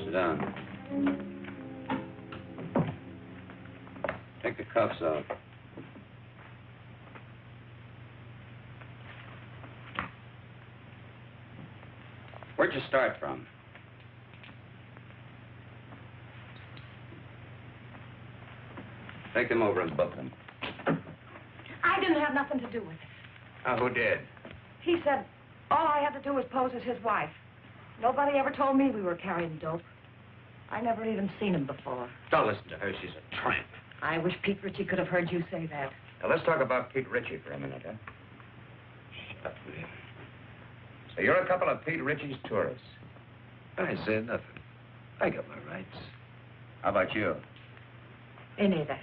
Sit down. Take the cuffs off. Where'd you start from? Take them over and book them. I didn't have nothing to do with it. Who did? He said all I had to do was pose as his wife. Nobody ever told me we were carrying dope. I never even seen him before. Don't listen to her. She's a tramp. I wish Pete Ritchie could have heard you say that. Now, let's talk about Pete Ritchie for a minute, huh? Shut up, will you? So you're a couple of Pete Ritchie's tourists. I said nothing. I got my rights. How about you? Me neither.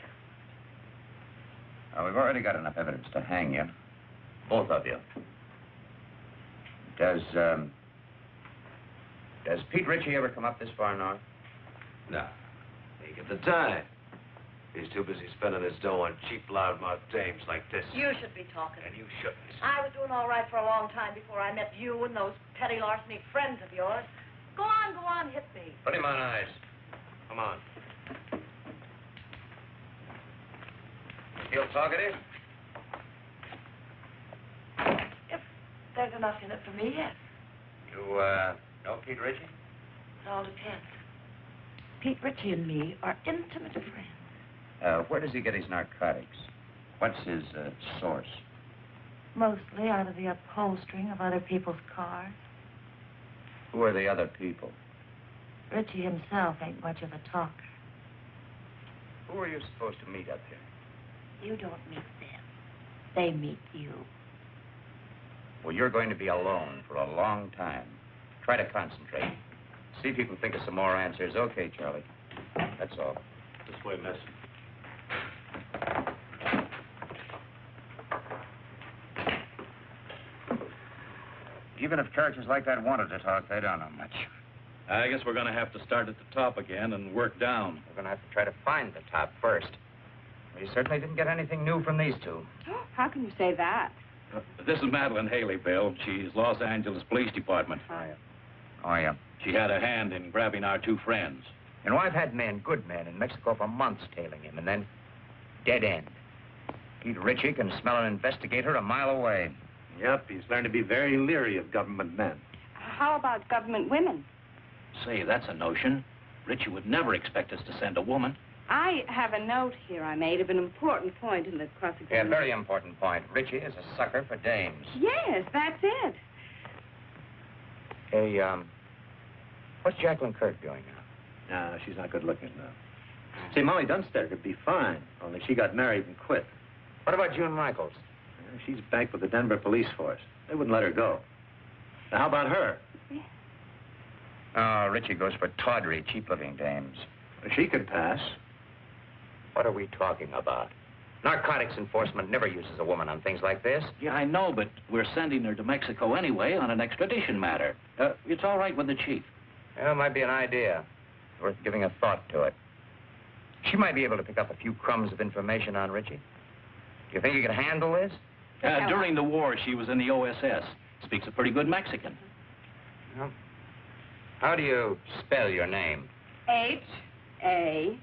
We've already got enough evidence to hang you. Both of you. Does Pete Ritchie ever come up this far north? No. He ain't got the time. He's too busy spending his dough on cheap, loudmouth dames like this. You should be talking. And you shouldn't. I was doing all right for a long time before I met you and those petty larceny friends of yours. Go on, hit me. Put him on ice. Come on. Feel talkative? If there's enough in it for me, yes. You, know Pete Ritchie? It all depends. Pete Ritchie and me are intimate friends. Where does he get his narcotics? What's his, source? Mostly out of the upholstering of other people's cars. Who are the other people? Ritchie himself ain't much of a talker. Who are you supposed to meet up here? You don't meet them. They meet you. Well, you're going to be alone for a long time. Try to concentrate. See if you can think of some more answers. Okay, Charlie. That's all. This way, miss. Even if characters like that wanted to talk, they don't know much. I guess we're going to have to start at the top again and work down. We're going to have to try to find the top first. We certainly didn't get anything new from these two. How can you say that? This is Madeleine Haley, Bill. She's Los Angeles Police Department. Oh, yeah. She had a hand in grabbing our two friends. You know, I've had men, good men, in Mexico for months tailing him, and then dead end. Pete Ritchie can smell an investigator a mile away. Yep, he's learned to be very leery of government men. How about government women? Say, that's a notion. Ritchie would never expect us to send a woman. I have a note here I made of an important point in the cross-examination. Yeah, very important point. Ritchie is a sucker for dames. Yes, that's it. Hey, what's Jacqueline Kirk doing now? No, she's not good looking now. See, Molly Dunster could be fine, only she got married and quit. What about June Michaels? She's back with the Denver police force. They wouldn't let her go. Now, how about her? Yeah. Oh, Ritchie goes for tawdry, cheap-looking dames. She could pass. What are we talking about? Narcotics enforcement never uses a woman on things like this. Yeah, I know, but we're sending her to Mexico anyway on an extradition matter. It's all right with the chief. Well, it might be an idea. Worth giving a thought to it. She might be able to pick up a few crumbs of information on Ritchie. Do you think you can handle this? During the war, she was in the OSS. Speaks a pretty good Mexican. Well, how do you spell your name? Haley.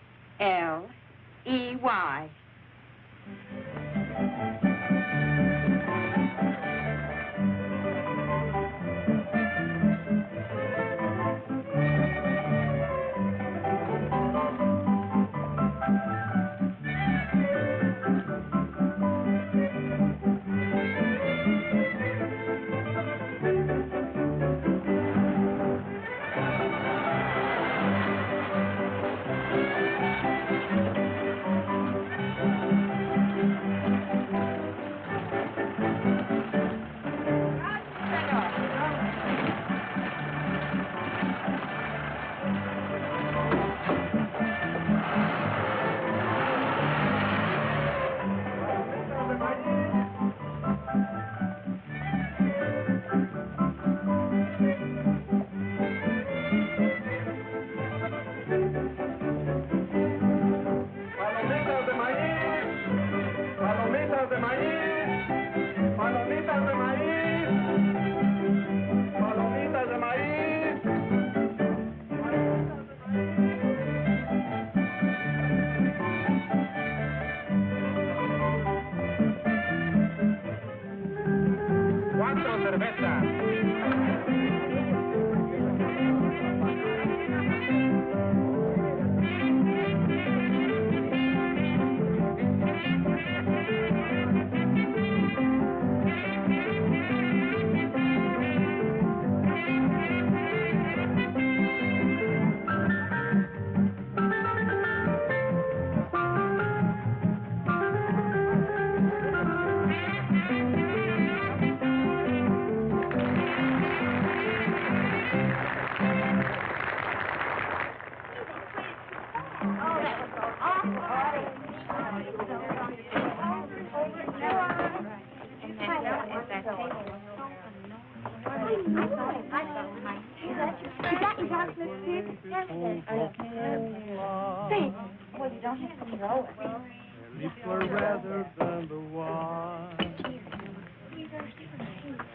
Say, well, you don't have to throw it. Her lips were redder than the wine.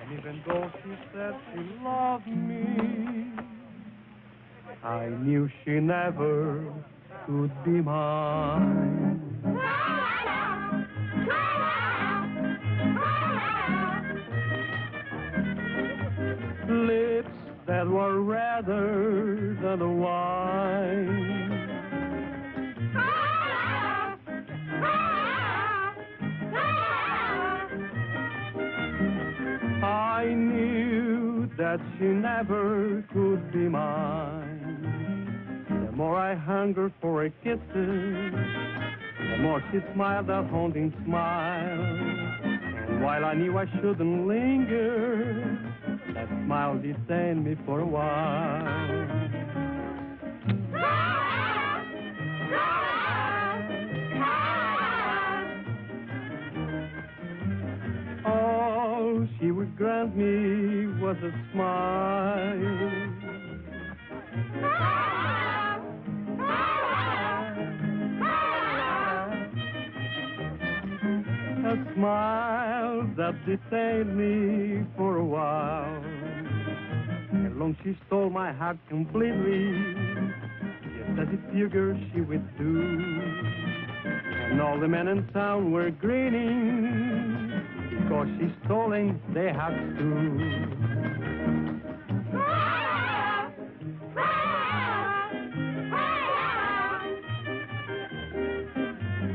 And even though she said she loved me, I knew she never could be mine. Lips that were redder than the wine. I knew that she never could be mine. The more I hungered for her kisses, the more she smiled that haunting smile. And while I knew I shouldn't linger, that smile detained me for a while. All she would grant me was a smile. A smile that detained me for a while. And long she stole my heart completely, just as it figured she would do. And all the men in town were grinning, because she's stolen their hearts too.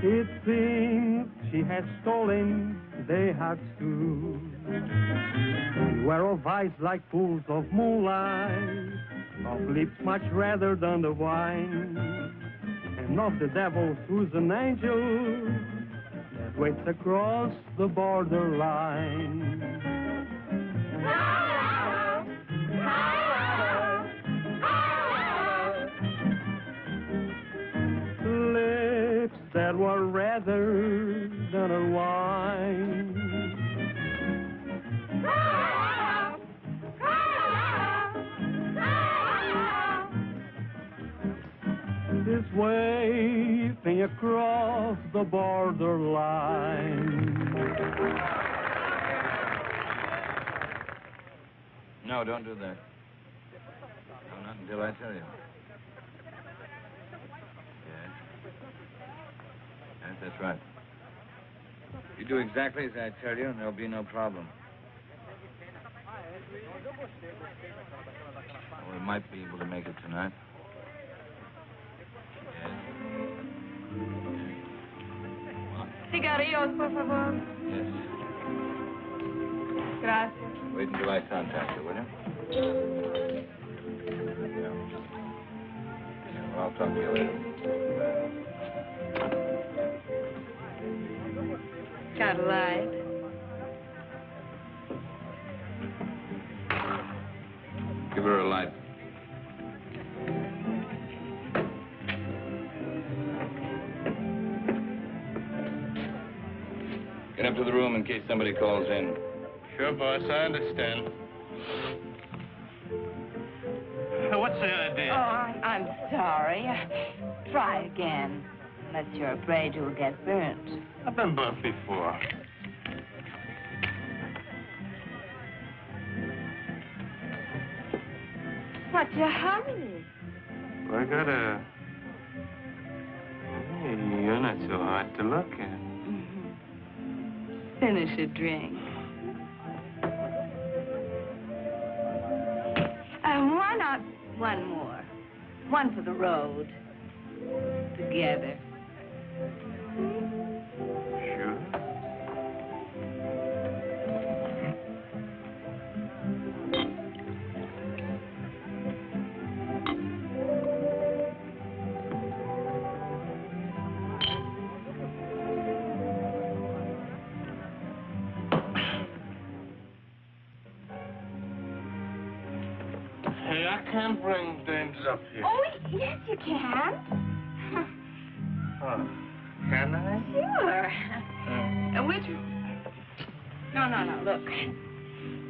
It seems she has stolen their hearts too. We were of eyes like pools of moonlight, of lips much redder than the wine, and of the devil who's an angel that waits across the borderline. Lips that were redder than a wine. This waving across the borderline. No, don't do that. No, not until I tell you. Yes. Yes, that's right. You do exactly as I tell you, and there'll be no problem. We might be able to make it tonight. Cigarrillos, por favor. Yes. Gracias. Wait until I contact you, will you? Yeah, well, I'll talk to you later. Got a light? Give her a light. Get up to the room in case somebody calls in. Sure, boss, I understand. What's the idea? Oh, I'm sorry. Try again. Unless you're afraid you'll get burnt. I've been burnt before. What's your hurry? Well, I gotta... Hey, you're not so hard to look at. Finish a drink. Why not one more? One for the road. Together. Sure. Hey, I can't bring dames up here. Oh, yes, you can. Oh, can I? Sure. Which... No, look.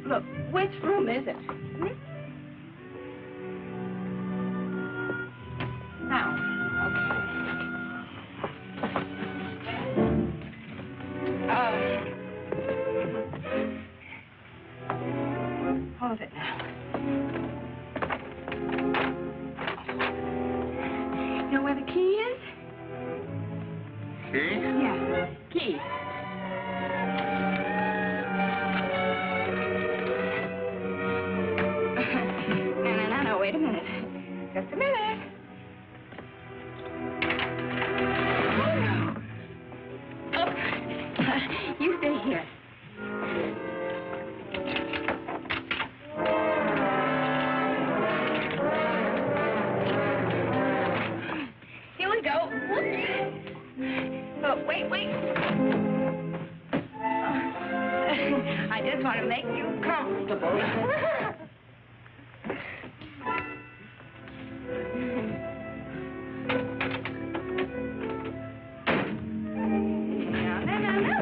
Look, which room is it? key. No, wait a minute. Just a minute. Oh, you stay here. Here we go. Oh, wait. I just want to make you comfortable. No.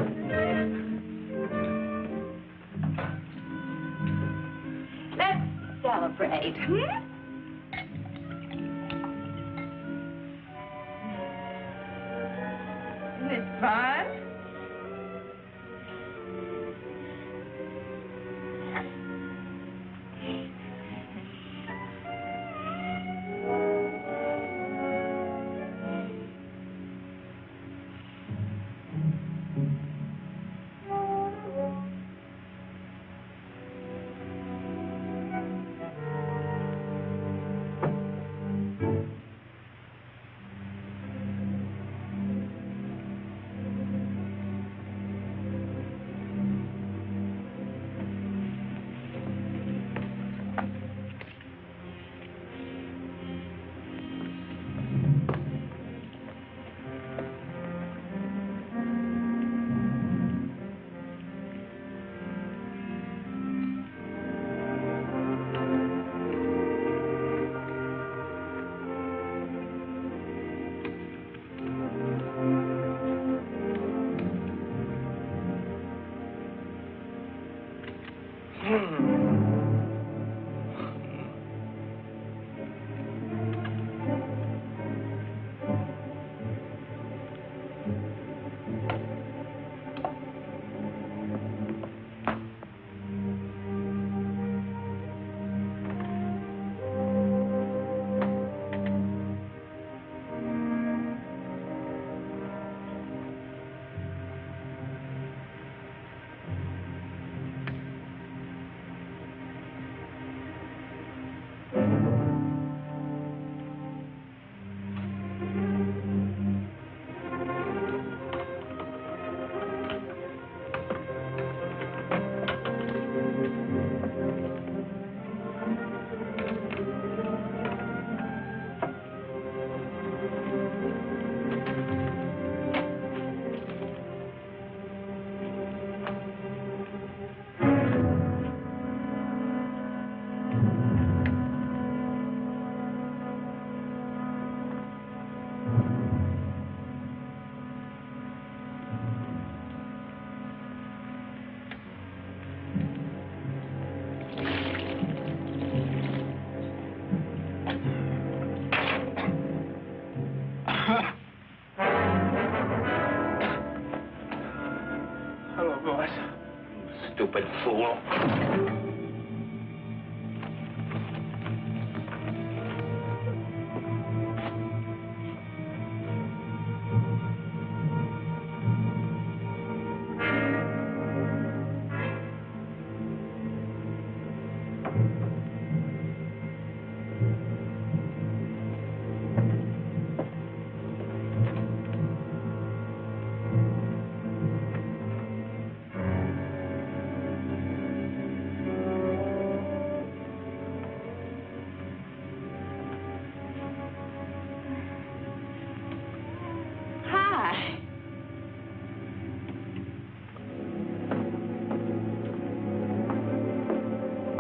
Let's celebrate, Isn't this fun? Hello, boss. Stupid fool.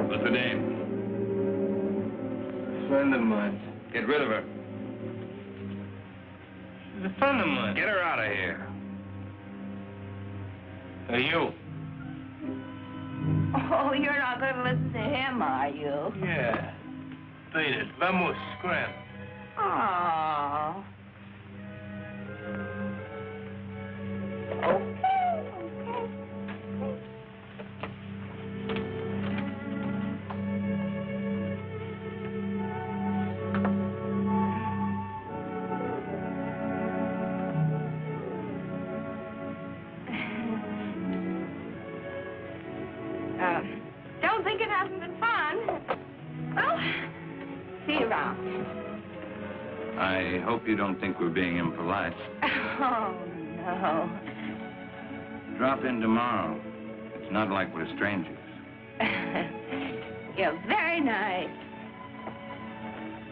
What's the name? A friend of mine. Get rid of her. She's a friend of mine. Get her out of here. Hey, you. Oh, you're not going to listen to him, are you? Yeah. Beat it. Vamos, scram. Oh. Okay. I hope you don't think we're being impolite. Oh, no. Drop in tomorrow. It's not like we're strangers. You're very nice.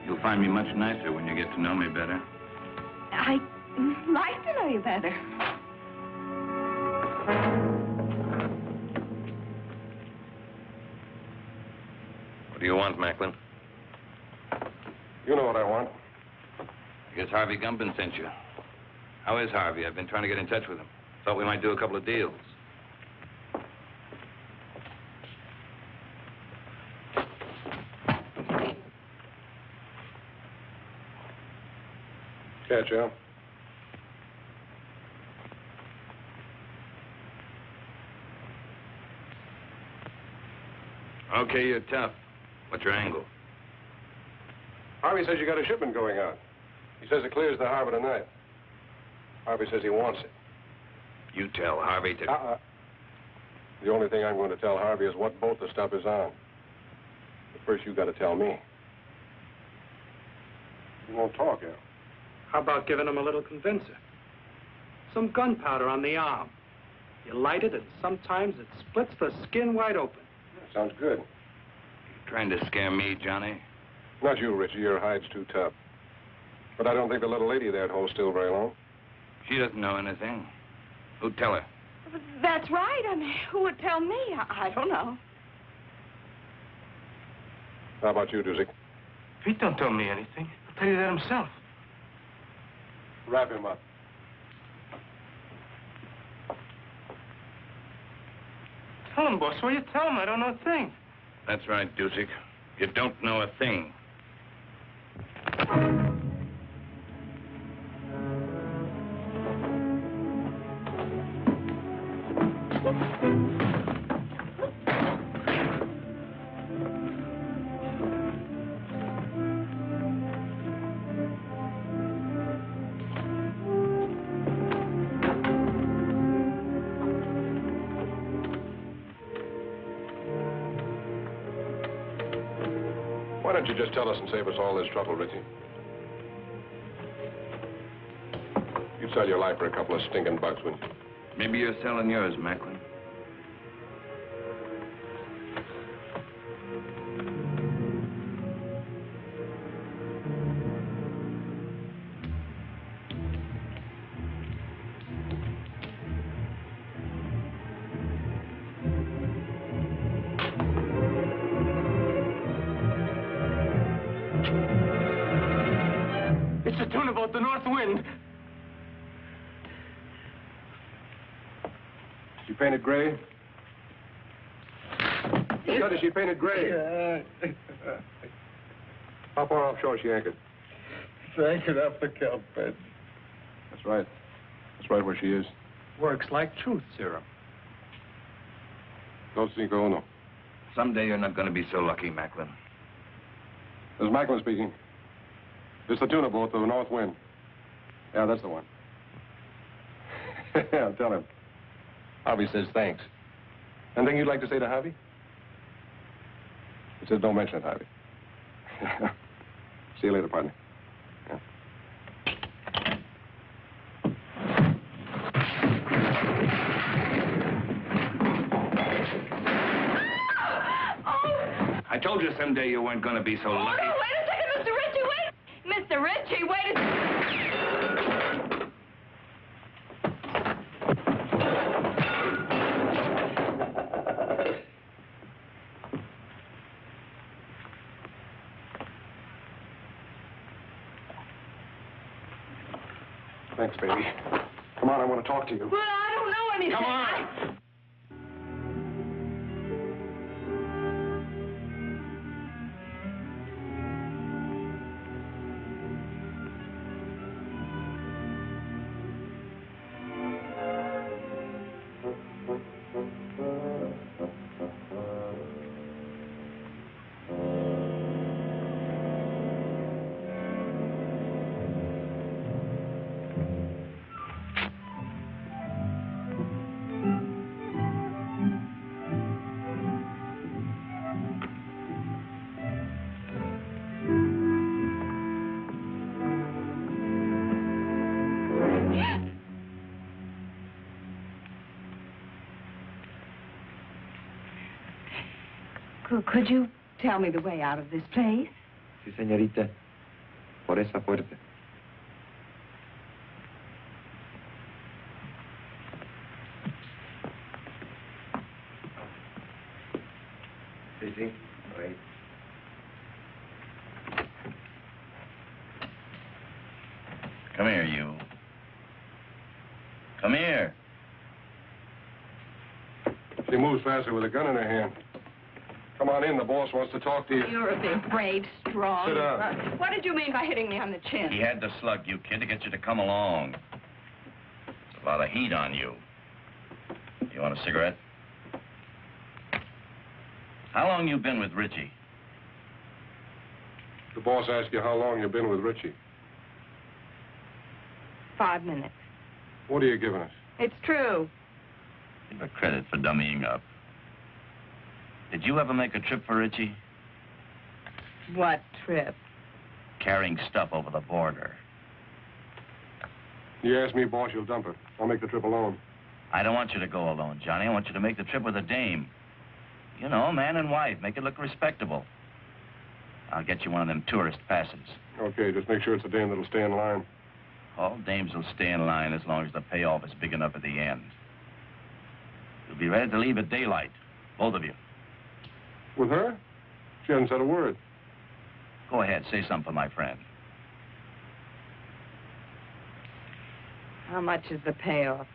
You'll find me much nicer when you get to know me better. I'd like to know you better. What do you want, Macklin? You know what I want. I guess Harvey Gumpin sent you. How is Harvey? I've been trying to get in touch with him. Thought we might do a couple of deals. Catch up. Okay, you're tough. What's your angle? Harvey says you got a shipment going out. He says it clears the harbor tonight. Harvey says he wants it. You tell Harvey to... The only thing I'm going to tell Harvey is what boat the stuff is on. But first, you got to tell me. You won't talk, Al. How about giving him a little convincer? Some gunpowder on the arm. You light it, and sometimes it splits the skin wide open. Sounds good. Trying to scare me, Johnny? Not you, Ritchie. Your hide's too tough. But I don't think the little lady there'd hold still very long. She doesn't know anything. Who'd tell her? That's right. I mean, who would tell me? I don't know. How about you, Doozy? Pete don't tell me anything. He'll tell you that himself. Wrap him up. Tell him, boss. What you tell him? I don't know a thing. That's right, Dusick. You don't know a thing. Why don't you just tell us and save us all this trouble, Ritchie? You'd sell your life for a couple of stinking bucks, wouldn't you? Maybe you're selling yours, Macklin. It's the tune about the north wind. She painted gray? Scott, is she painted gray? How far offshore is she anchored? It's anchored off the kelp bed. That's right. That's right where she is. Works like truth serum. Dos cinco uno. Someday you're not going to be so lucky, Macklin. This is Macklin speaking. It's the tuna boat, the North Wind. Yeah, that's the one. Yeah, tell him. Harvey says thanks. Anything you'd like to say to Harvey? He says don't mention it, Harvey. See you later, partner. Yeah. I told you someday you weren't going to be so lucky. Oh, no, wait a second, Mr. Ritchie, wait. Mr. Ritchie, wait a... Thanks, baby. Come on, I want to talk to you. Well, I don't know anything. Come on. Could you tell me the way out of this place? Sí, señorita. Por esa puerta. Sí, sí. Right. Come here, you. Come here. She moves faster with a gun in her hand. Come on in, the boss wants to talk to you. You're a big, brave, strong... Sit down. What did you mean by hitting me on the chin? He had to slug you, kid, to get you to come along. There's a lot of heat on you. You want a cigarette? How long you been with Ritchie? The boss asked you how long you've been with Ritchie. 5 minutes. What are you giving us? It's true. Give a credit for dummying up. Did you ever make a trip for Ritchie? What trip? Carrying stuff over the border. You ask me, boss, you'll dump it. I'll make the trip alone. I don't want you to go alone, Johnny. I want you to make the trip with a dame. You know, man and wife. Make it look respectable. I'll get you one of them tourist passes. Okay, just make sure it's a dame that'll stay in line. All dames will stay in line as long as the payoff is big enough at the end. You'll be ready to leave at daylight, both of you. With her? She hasn't said a word. Go ahead, say something for my friend. How much is the payoff?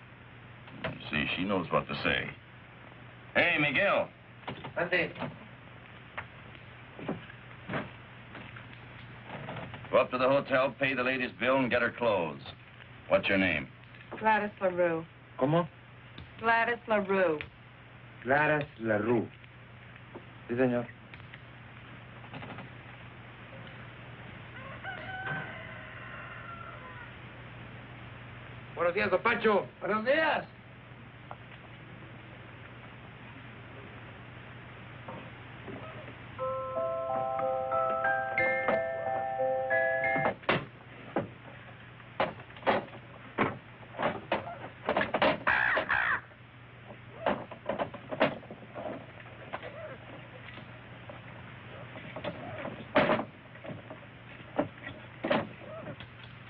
See, she knows what to say. Hey, Miguel. Ante. Go up to the hotel, pay the lady's bill, and get her clothes. What's your name? Gladys LaRue. ¿Cómo? Gladys LaRue. Gladys LaRue. Sí, señor. Buenos días, don Pancho. Buenos días.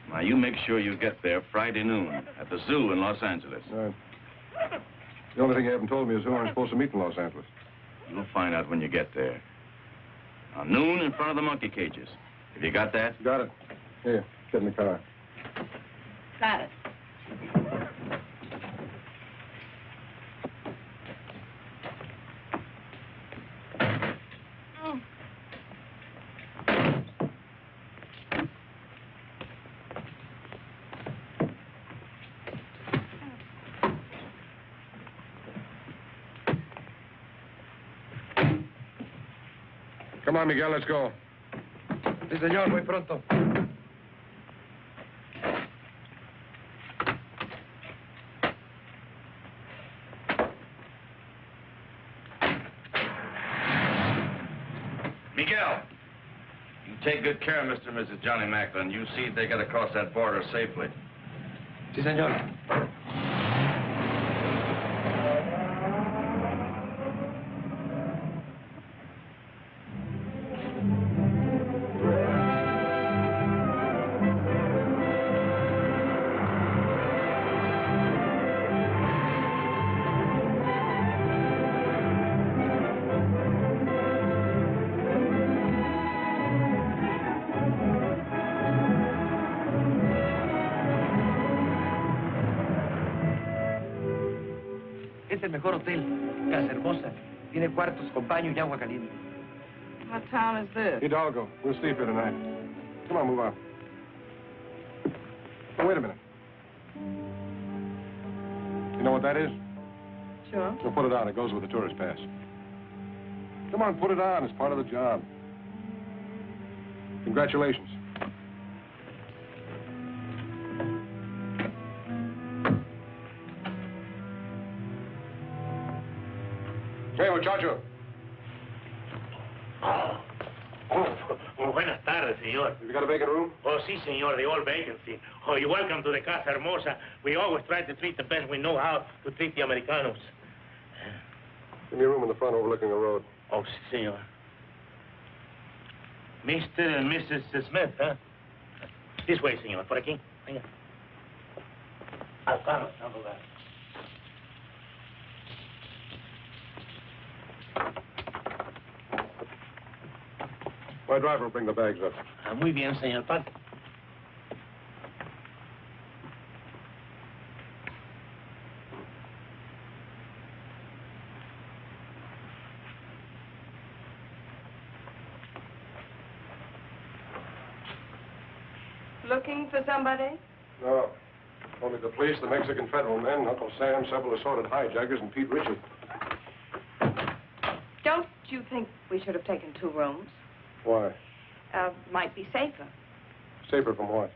Now, you make sure you get there Friday noon at the zoo in Los Angeles. All right. The only thing you haven't told me is who I'm supposed to meet in Los Angeles. You'll find out when you get there. Now, noon in front of the monkey cages. Have you got that? Got it. Here, get in the car. Gladys. Come on, Miguel, let's go. Sí, señor, muy pronto. Miguel, you take good care of Mr. and Mrs. Johnny Macklin. You see if they get across that border safely. Sí, señor. Es el mejor hotel. Casa hermosa. Tiene cuartos con baño y agua caliente. What town is this? Hidalgo, we'll sleep here tonight. Come on, move on. Oh, wait a minute. You know what that is? Sure. So put it on. It goes with the tourist pass. Come on, put it on. It's part of the job. Congratulations. Hey, muchacho. Muy buenas tardes, señor. Have you got a vacant room? Oh, sí, señor, the old vacancy. Oh, you're welcome to the Casa Hermosa. We always try to treat the best we know how to treat the Americanos. Give me a room in the front overlooking the road. Oh, sí, señor. Mr. and Mrs. Smith, huh? This way, señor. Por aquí. Venga. Al carro, al lugar. My driver will bring the bags up. Muy bien, señor. Pase. Looking for somebody? No. Only the police, the Mexican federal men, Uncle Sam, several assorted hijackers, and Pete Ritchie. Don't you think we should have taken 2 rooms? Why? Might be safer. Safer from what?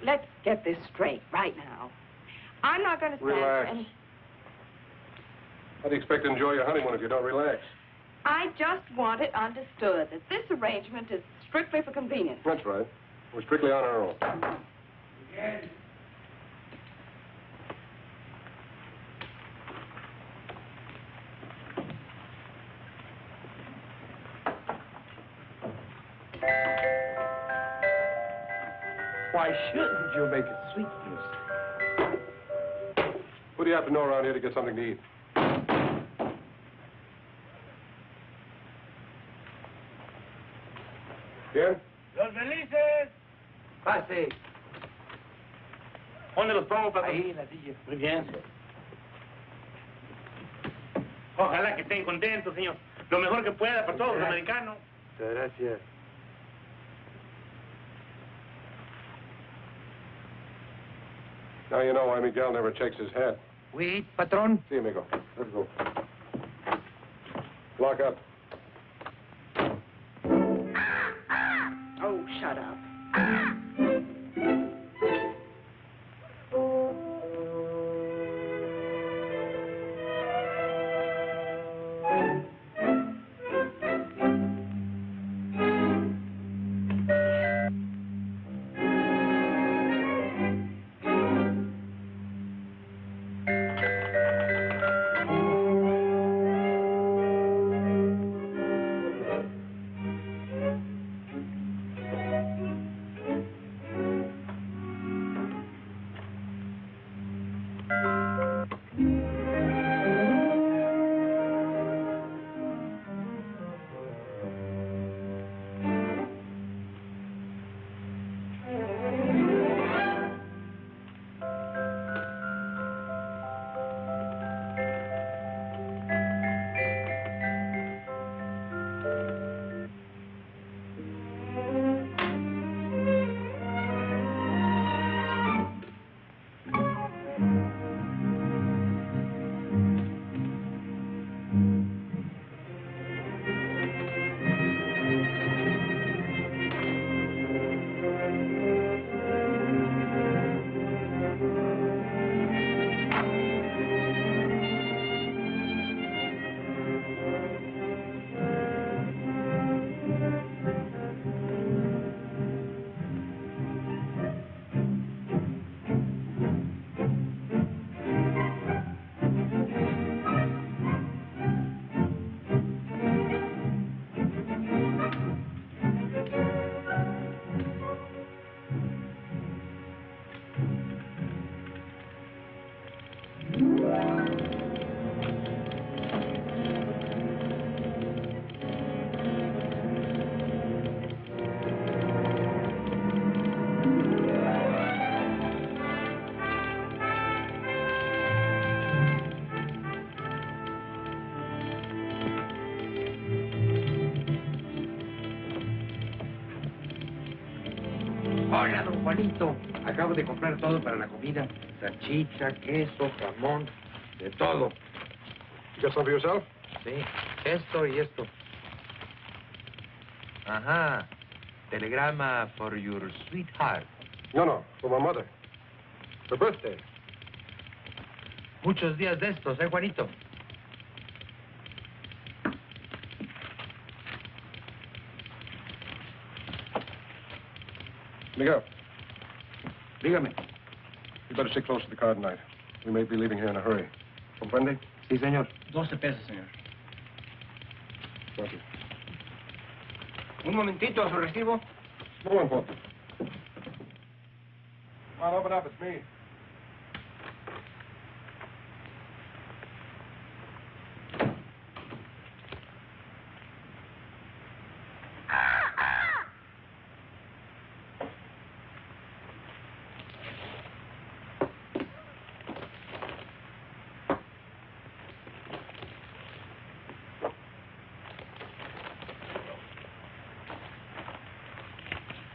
Let's get this straight right now. I'm not going to stand Relax. for any... How do you expect to enjoy your honeymoon if you don't relax? I just want it understood that this arrangement is strictly for convenience. That's right. We're strictly on our own. Why shouldn't you make it sweet music? What do you have to know around here to get something to eat? Bien? Los felices. Pase. ¿Dónde los pongo, papá? Ahí, en la silla. Muy bien. Ojalá que estén contentos, señor. Lo mejor que pueda para todos los americanos. Muchas gracias. Now you know why Miguel never checks his hat. Wait, patron. See, amigo. Let's go. Lock up. Oh, shut up. Hola, don Juanito. Acabo de comprar todo para la comida. Salchicha, queso, jamón, de todo. You got some for yourself? Sí, esto y esto. Ajá. Telegrama for your sweetheart. No, for my mother. Her birthday. Muchos días de estos, Juanito? Miguel, Dígame. you better stick close to the car tonight. We may be leaving here in a hurry. Comprende? Sí, señor. 12 pesos, señor. Gracias. Un momentito, su recibo. Hold on, Paul. Come on, open up. It's me.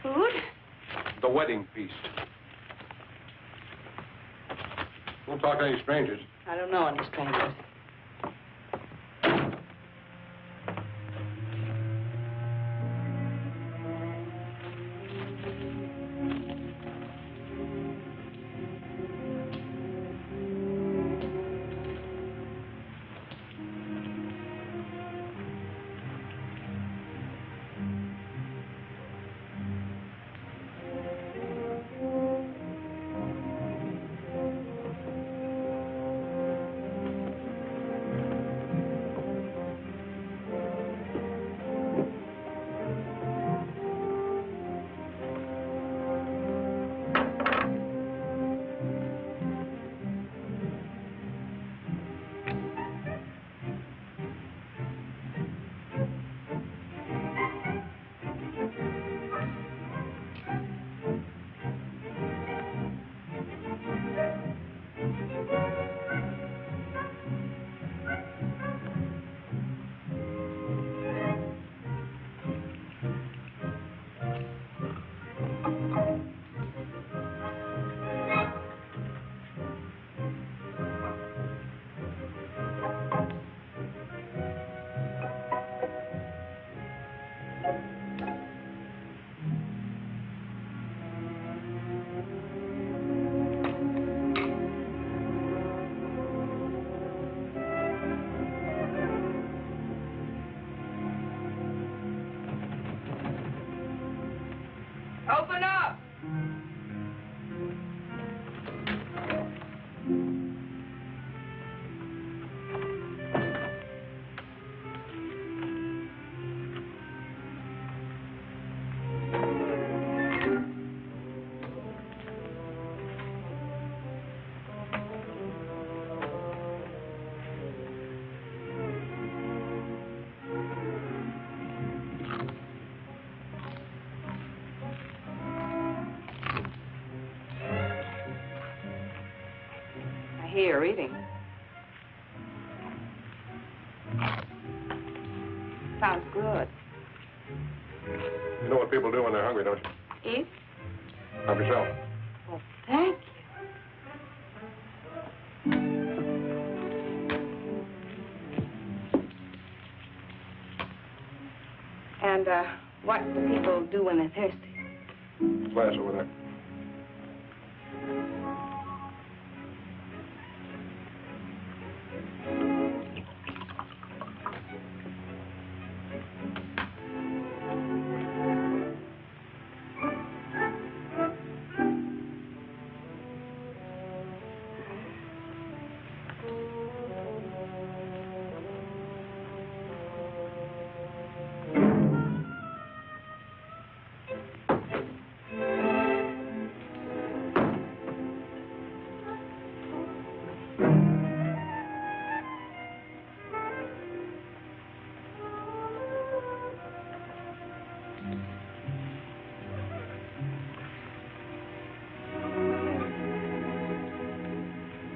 Food? The wedding feast. Don't talk to any strangers. I don't know any strangers. Open up! Here, eating. Sounds good. You know what people do when they're hungry, don't you? Eat? Help yourself. Well, thank you. And, what do people do when they're thirsty? Glass over there.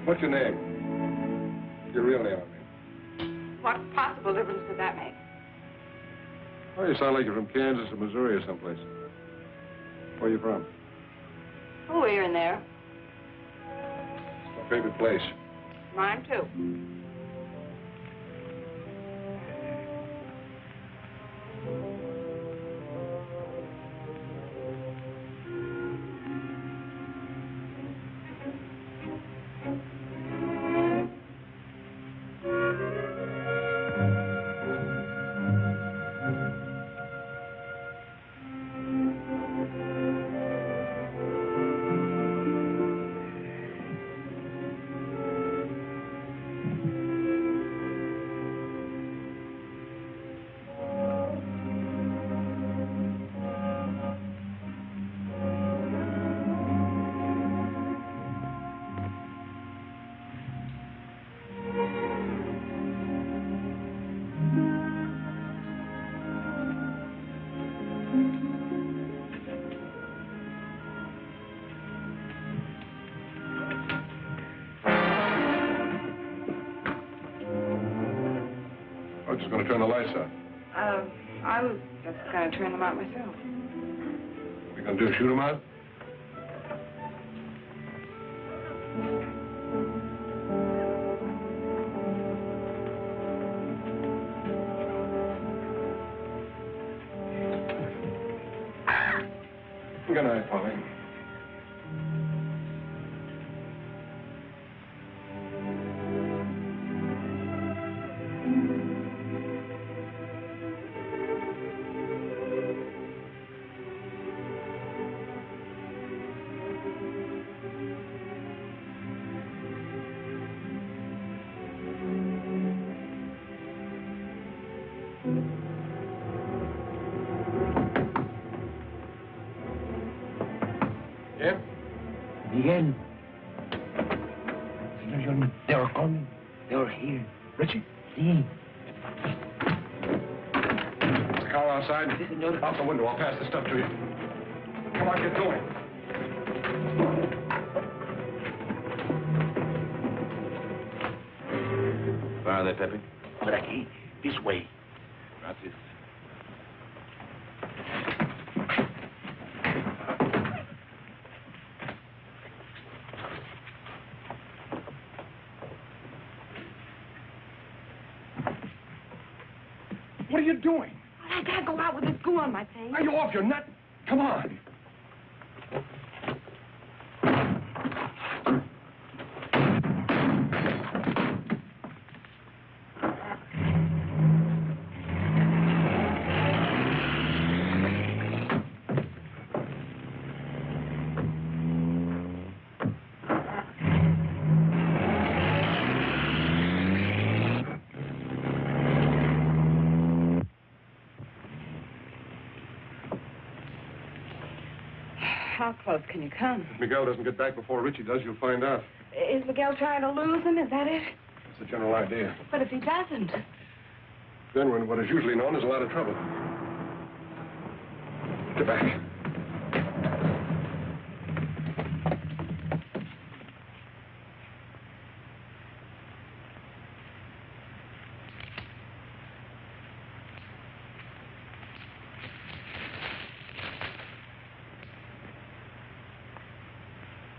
What's your name? Your real name, I mean. What possible difference could that make? Oh, you sound like you're from Kansas or Missouri or someplace. Where are you from? Oh, here and there. It's my favorite place. Mine, too. just going to turn the lights out? I'm just going to turn them out myself. What are you going to do, shoot them out? Good night, Polly. Yeah? Miguel. Senor Johnny, they are coming. They are here. Ritchie? Sí. The car outside? Sí, senor. Out the window. I'll pass the stuff to you. Come on, get going. Where are they, Pepe? Por aquí. This way. Gracias. What are you doing? I can't go out with this goo on my face. Are you off your nut? Come on. How close can you come? If Miguel doesn't get back before Ritchie does, you'll find out. Is Miguel trying to lose him? Is that it? That's the general idea. But if he doesn't? Then we're in what is usually known as a lot of trouble. Get back.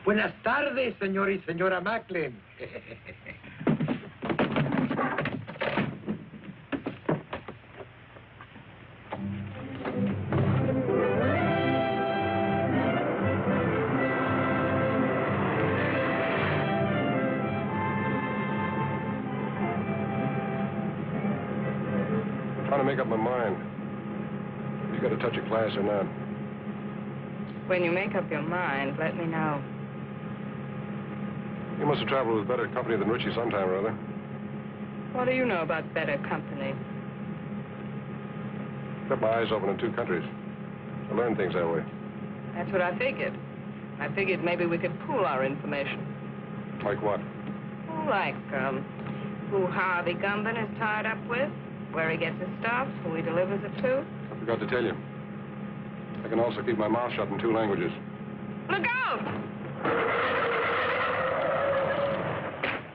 Buenas tardes, señor y señora Macklin. I'm trying to make up my mind. You got a touch of class or not? When you make up your mind, let me know. You must have traveled with better company than Ritchie sometime or other. What do you know about better company? Kept my eyes open in two countries. I learned things that way. That's what I figured. I figured maybe we could pool our information. Like what? Like, who Harvey Gumben is tied up with, where he gets his stuff, who he delivers it to. I forgot to tell you. I can also keep my mouth shut in 2 languages. Look out!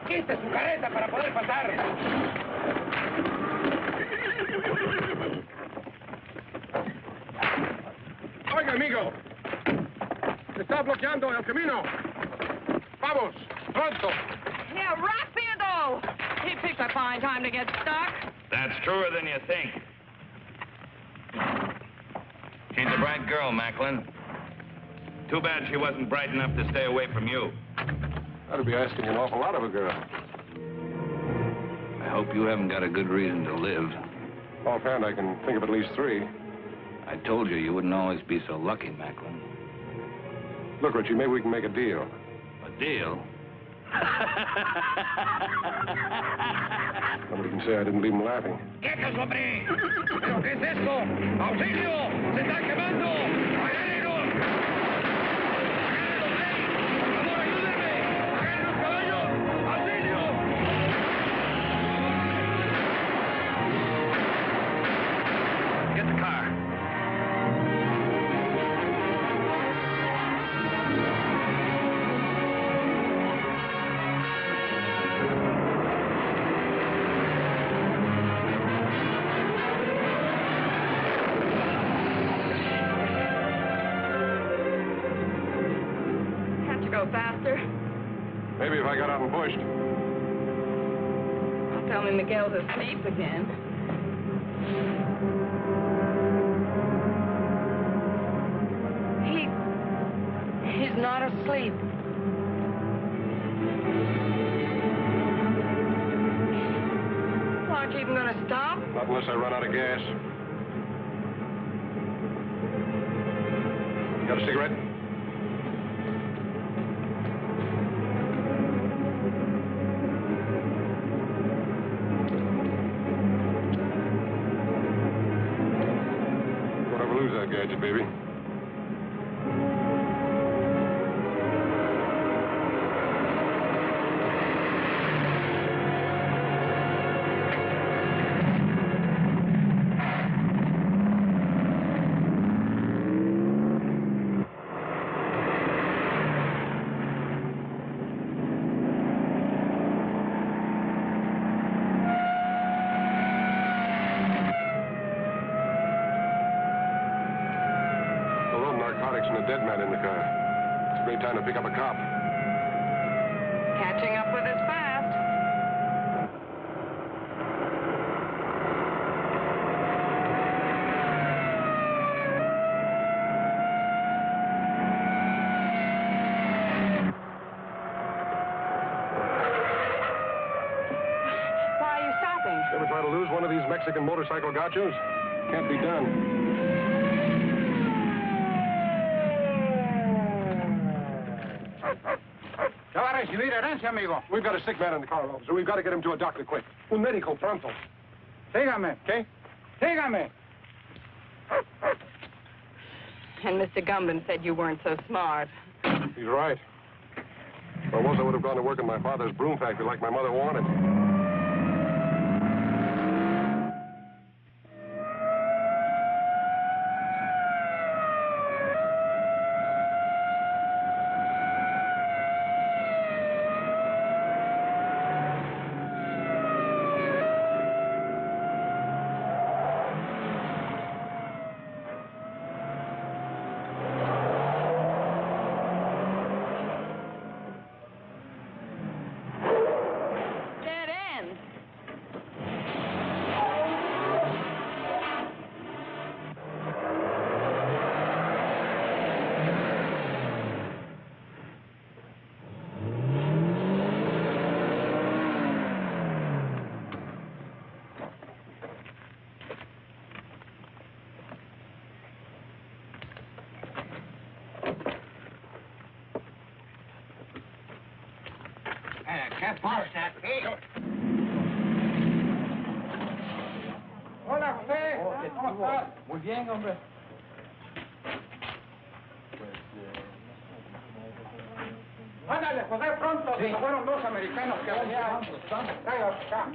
Quite su careta para poder pasar. Oiga, amigo. Se está bloqueando el camino. Vamos, pronto. Yeah, rápido! He picked a fine time to get stuck. That's truer than you think. She's a bright girl, Macklin. Too bad she wasn't bright enough to stay away from you. That'd be asking an awful lot of a girl. I hope you haven't got a good reason to live. Offhand, I can think of at least 3. I told you wouldn't always be so lucky, Macklin. Look, Ritchie, maybe we can make a deal. A deal? Nobody can say I didn't leave him laughing. ¡Quietos, hombre! ¿Pero qué es esto? ¡Auxilio! ¡Se está quemando! ¡Agárrenlos! ¡Agárrenlos, hey! ¡Por favor, ayúdenme! ¡Agarren los caballos! ¡Auxilio! Get the car. Maybe if I got out and pushed. Don't tell me Miguel's asleep again. He's not asleep. Aren't you even going to stop? Not unless I run out of gas. Got a cigarette? Don't ever lose that gadget, baby. Narcotics and a dead man in the car. It's a great time to pick up a cop. Catching up with us fast. Why are you stopping? Ever try to lose one of these Mexican motorcycle gauchos? Can't be done. ¿Qué va a recibir herencia, amigo? We've got a sick man in the car, officer. We've got to get him to a doctor quick. Un médico pronto. Sígame. Okay? Sígame. And Mr. Gumban said you weren't so smart. He's right. If I was, I would have gone to work in my father's broom factory like my mother wanted. ¿Qué pasa aquí? Hola, José. ¿Cómo estás? Muy bien, hombre. Ándale, José, pronto. Sí. Se fueron dos americanos que venían. Tráigalos acá.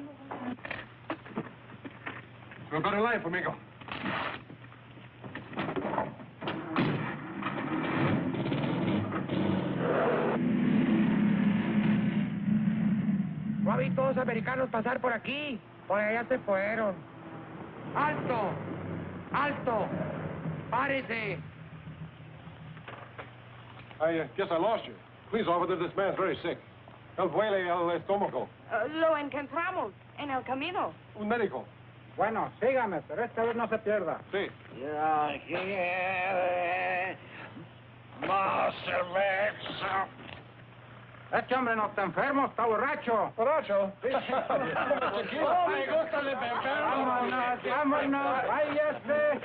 We've got a life, amigo. No vi todos americanos pasar por aquí. Por allá se fueron. ¡Alto! ¡Alto! ¡Párese! I guess I lost you. Please, officer, this man's very sick. Él duele el estómago. Lo encontramos en el camino. Un médico. Bueno, sígame, pero esta vez no se pierda. Sí. Ya quiere más cerveza. Este hombre no está enfermo, está borracho. ¿Borracho? Sí. Oh, me gusta el enfermo. Vámonos, vámonos. Váyase.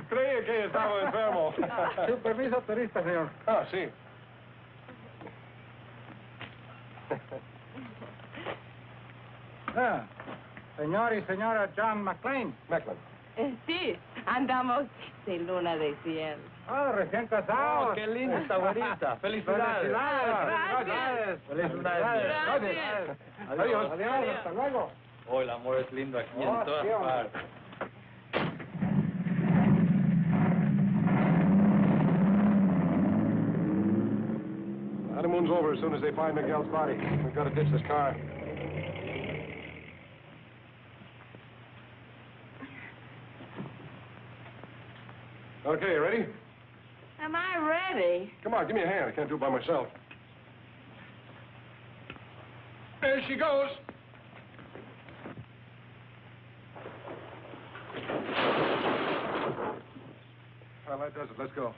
Creí que estaba enfermo. Su permiso turista, señor. Ah, sí. Ah, señor y señora John Macklin. Macklin. Sí, andamos de luna de cielo. Ah, recién casados. Qué linda esta güerita. Felicidades. Felicidades. Felicidades. Gracias. Adiós. Adiós. Hasta luego. Oh, el amor es lindo aquí Oh, en todas sí, hombre. partes. Honeymoon's over as soon as they find Miguel's body. We've got to ditch this car. Okay, you ready? Am I ready? Come on, give me a hand. I can't do it by myself. There she goes. Well, that does it. Let's go.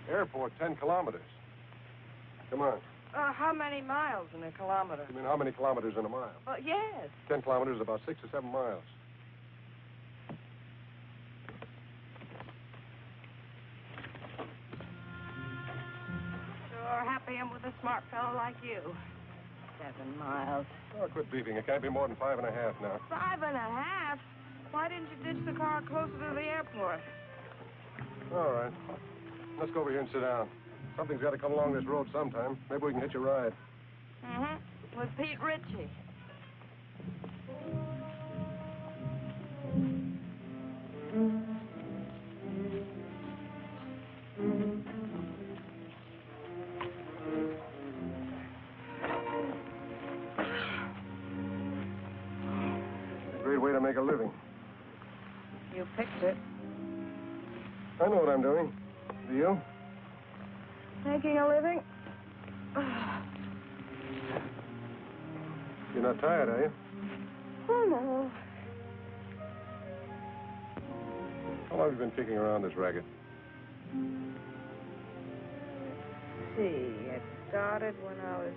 Airport, 10 kilometers. Come on. How many miles in a kilometer? You mean how many kilometers in a mile? Yes. 10 kilometers is about 6 or 7 miles. Sure happy I'm with a smart fellow like you. 7 miles. Oh, quit beefing. It can't be more than 5.5 now. 5.5? Why didn't you ditch the car closer to the airport? All right. Let's go over here and sit down. Something's got to come along this road sometime. Maybe we can hitch a ride. Mm-hmm. With Pete Ritchie. A great way to make a living. You picked it. I know what I'm doing. Do you? Making a living? You're not tired, are you? Oh, no. How long have you been kicking around this racket? See, it started when I was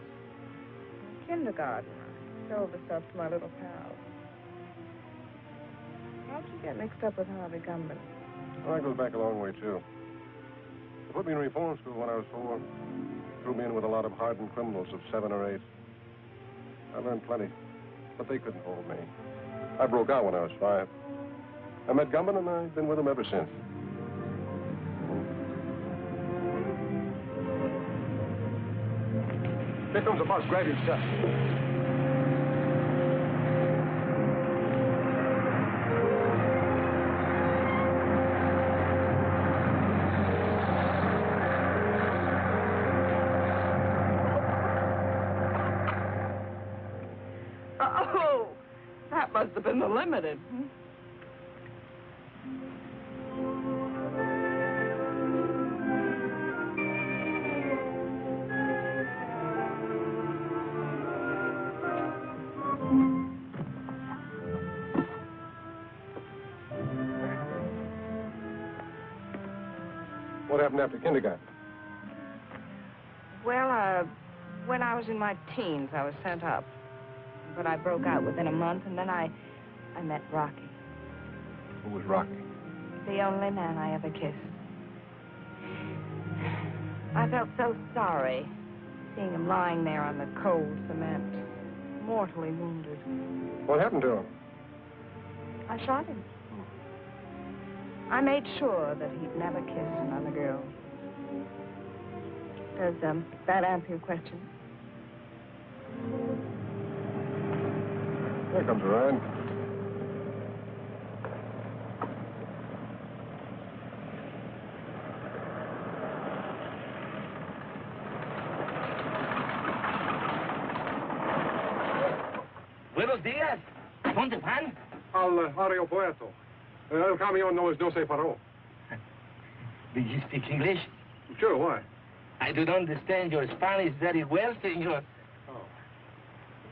in kindergarten. I sold the stuff to my little pals. How'd you get mixed up with Harvey Gumman? Well, that goes back a long way, too. They put me in reform school when I was 4. Threw me in with a lot of hardened criminals of 7 or 8. I learned plenty, but they couldn't hold me. I broke out when I was 5. I met Gumman, and I've been with him ever since. Here comes the bus. Grab your stuff. Oh, that must have been the limited. What happened after kindergarten? Well, when I was in my teens, I was sent up. But I broke out within a month, and then I met Rocky. Who was Rocky? The only man I ever kissed. I felt so sorry seeing him lying there on the cold cement, mortally wounded. What happened to him? I shot him. I made sure that he'd never kiss another girl. Does that answer your question? Here comes a ride. Buenos días. ¿Dónde van? Al aeropuerto. El camión no se paró. Do you speak English? Sure, why? I don't understand your Spanish very well, senor. Oh.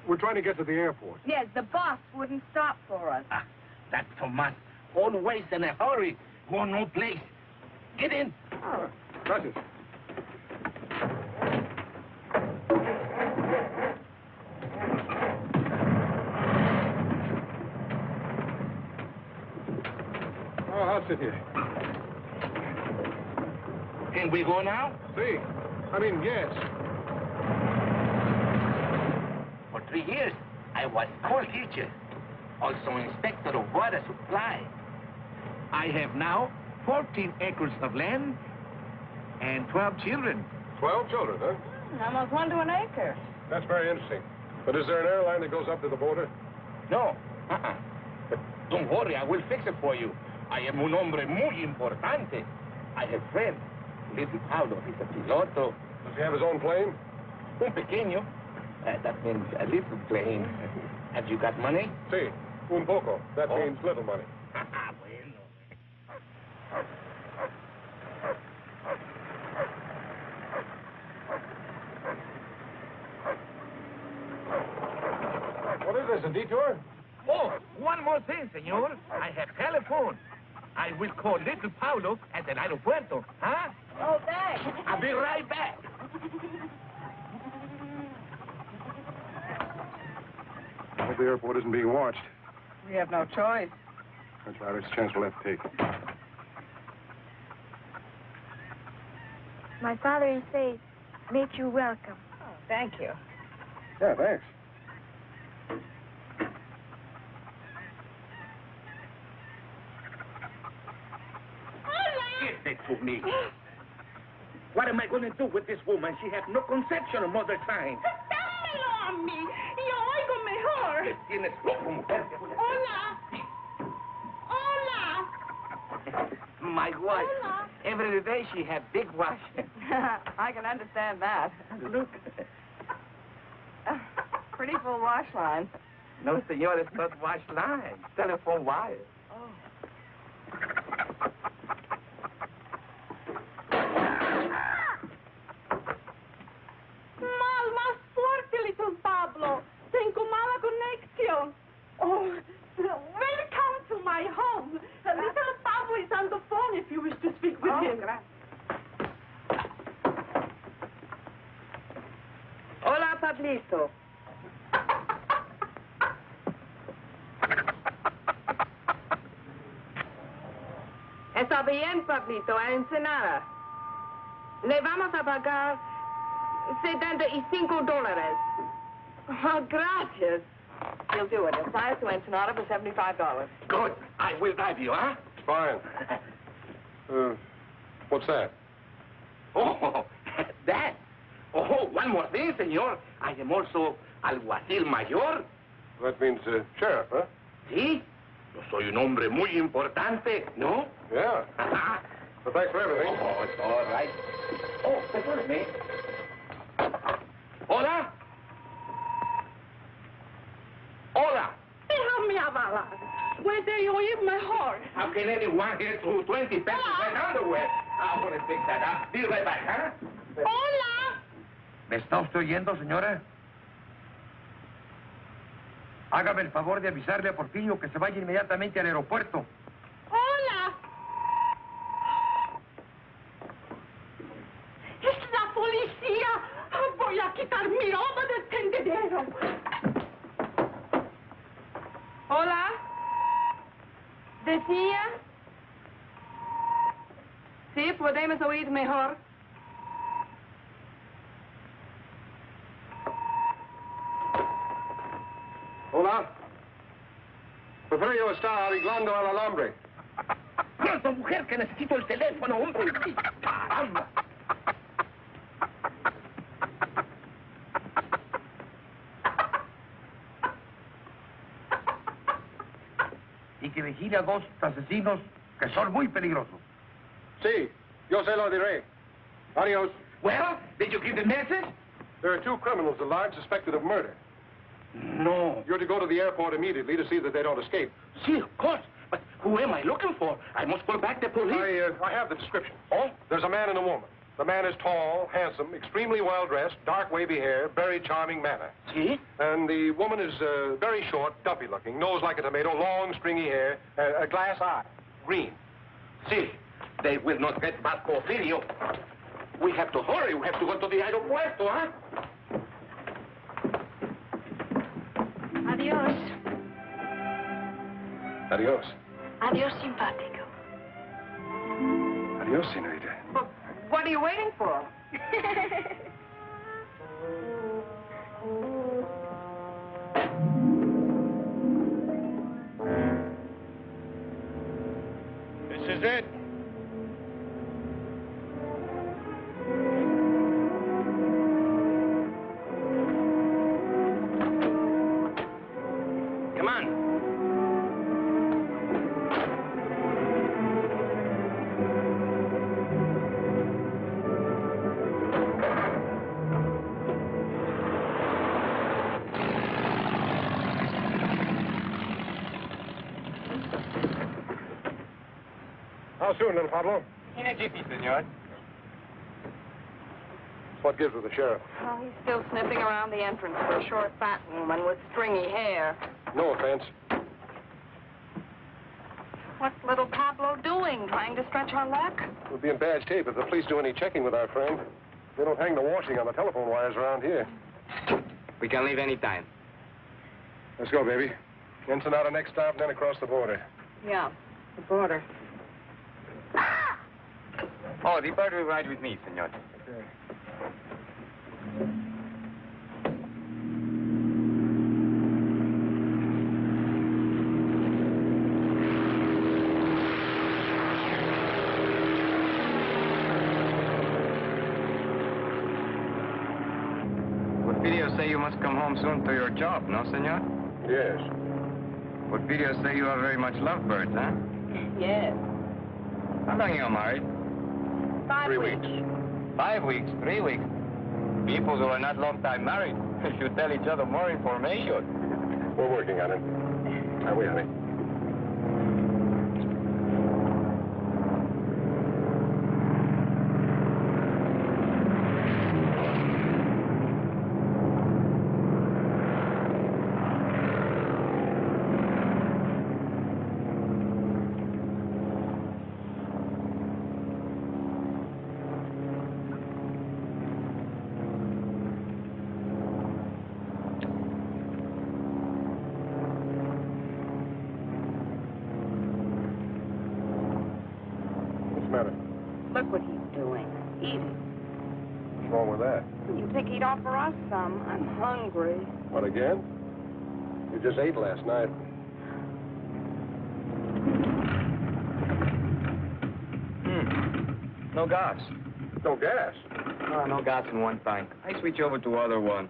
We're trying to get to the airport. Yes, the bus wouldn't stop for us. Ah, that Tomas. Always in a hurry. Go no place. Get in. Oh. Gracias. Oh, I'll sit here. Can we go now? See. I mean, yes. For 3 years, I was school teacher, also inspector of water supply. I have now 14 acres of land and 12 children. 12 children, huh? Almost 1 to an acre. That's very interesting. But is there an airline that goes up to the border? No. But don't worry, I will fix it for you. I am un hombre muy importante. I have friend, little Paulo. He's a piloto. Does he have his own plane? Un pequeño. That means a little plane. Have you got money? Si. Un poco. That Oh. means little money. Bueno. this, a detour? Oh, one more thing, senor. I have telephone. I will call little Paulo at the aeropuerto, huh? Oh, thanks. I'll be right back. I hope the airport isn't being watched. We have no choice. That's right. It's a chance we'll have to take. My father, he says, make you welcome. Oh, thank you. Yeah, thanks. Give it to me. What am I going to do with this woman? She has no conception of mother time. Dámelo a mí. Yo oigo mejor. Tienes loco, mujer. Hola. Hola. My wife. Hola. Every day she has big wash. I can understand that. Look. Pretty full wash line. No, senor, it's not wash line. Telephone wire. Más fuerte, little Pablo. Tengo mala conexión. Oh, welcome to my home. Little Pablo is on the phone if you wish to speak with him. Hola, Pablito. Está bien, Pablito, a Ensenada. Le vamos a pagar $75. Oh, gracias. He'll do it. He'll fly us to Ensenada for $75. Good. I will drive you, huh? Fine. What's that? Oh, that. Oh, one more thing, senor. I am also alguacil mayor. That means sheriff, huh? ¿Sí? Yo soy un hombre muy importante, ¿no? Yeah. Well, thanks for everything. Oh, it's all right. Oh, perdóneme. Hola. Hola. Déjame hablar. Puede oír mejor. How can anyone get through 20 pesos in underwear? I'm going to fix that up. Be right back, huh? Hola. ¿Me está usted oyendo, señora? Hágame el favor de avisarle a Porfirio que se vaya inmediatamente al aeropuerto. Hola. Es la policía. Voy a quitar mi ropa del tendedero. Hola. ¿Decía? Sí, podemos oír mejor. Hola. Porfirio está arreglando el alambre. ¡Pronto, mujer, que necesito el teléfono, hombre! ¡Caramba! Y que vigile a dos asesinos que son muy peligrosos. Sí, yo se lo diré. Adios. Well, did you give the message? There are two criminals alive suspected of murder. No. You're to go to the airport immediately to see that they don't escape. See, of course. But who am I looking for? I must call back the police. I have the description. Oh? There's a man and a woman. The man is tall, handsome, extremely well-dressed, dark wavy hair, very charming manner. See? And the woman is very short, dumpy-looking, nose like a tomato, long, stringy hair, a glass eye, green. See, they will not get back Porfirio. We have to hurry. We have to go to the aeropuerto, huh? Adiós. Adios. Adiós, simpático. Adios, señorita. But what are you waiting for? This is it. Come on. How soon, little Pablo? In a jiffy, senor. What gives with the sheriff? Oh, he's still sniffing around the entrance for a short, fat woman with stringy hair. No offense. What's little Pablo doing? Trying to stretch our luck? We'll be in bad shape if the police do any checking with our friend. They don't hang the washing on the telephone wires around here. We can leave any time. Let's go, baby. Ensenada next stop, and then across the border. Yeah, the border. Oh, the bird will ride with me, senor. Okay. What videos say you must come home soon to your job, no, senor? Yes. What videos say you are very much lovebirds, huh? Yes. How long you married? 5 3 weeks. weeks. 5 weeks, 3 weeks. People who are not long time married should tell each other more information. We're working on it. Are we, honey? Look what he's doing. Eating. What's wrong with that? You'd think he'd offer us some. I'm hungry. What, again? You just ate last night. No gas. No gas. No, no gas in one tank. I switch over to other one.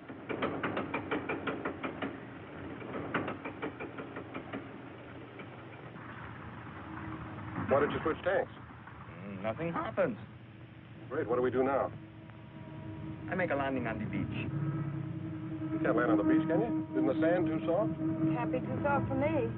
Why did you switch tanks? Nothing happens. Great. What do we do now? I make a landing on the beach. You can't land on the beach, can you? Isn't the sand too soft? Can't be too soft for me.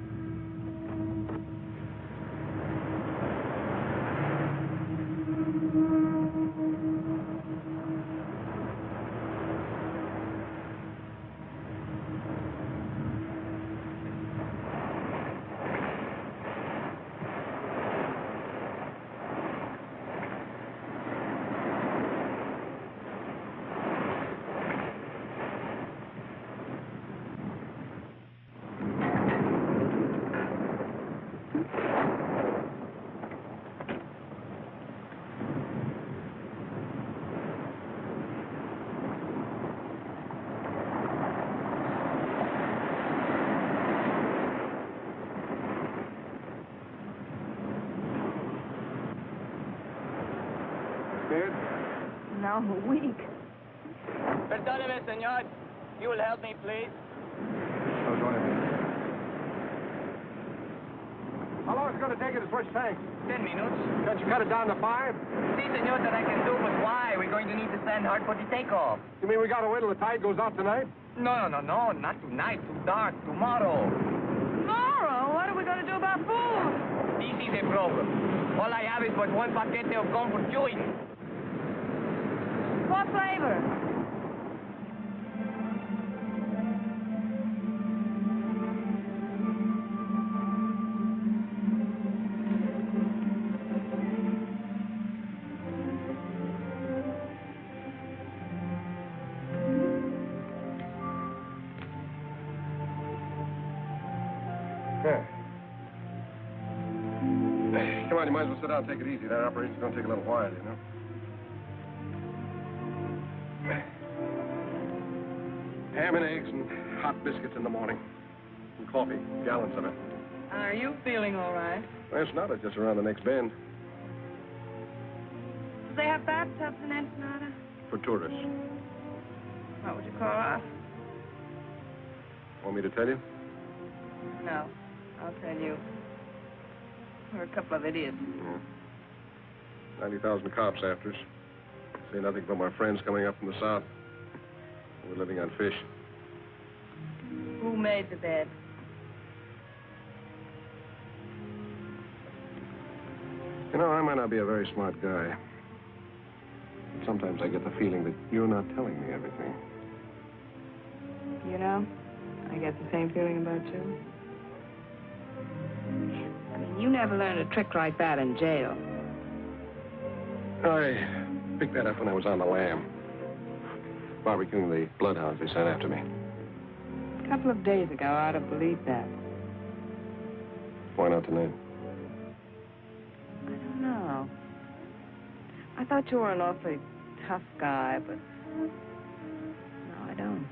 No, a week. Perdóneme, señor. You will help me, please. Oh, go ahead. How long is it going to take you to switch tanks? 10 minutes. Can't you cut it down to 5? See, senor, that I can do, but why? We're going to need to stand hard for the takeoff. You mean we got to wait till the tide goes out tonight? No, not tonight. Too dark. Tomorrow. Tomorrow? What are we going to do about food? This is a problem. All I have is but one paquete of comfort chewing. What flavor? Yeah. Come on, you might as well sit down and take it easy. That operation's going to take a little while, you know. Ham and eggs and hot biscuits in the morning. And coffee, gallons of it. Are you feeling all right? Well, it's not. It's just around the next bend. Do they have bathtubs in Ensenada? For tourists. What would you call us? Want me to tell you? No, I'll tell you. We're a couple of idiots. Yeah. 90,000 cops after us. Say nothing but my friends coming up from the south. We're living on fish. Who made the bed? You know, I might not be a very smart guy. But sometimes I get the feeling that you're not telling me everything. You know, I get the same feeling about you. I mean, you never learned a trick like that in jail. I picked that up when I was on the lam. Barbecuing the bloodhounds they sent after me. A couple of days ago, I'd have believed that. Why not tonight? I don't know. I thought you were an awfully tough guy, but no, I don't.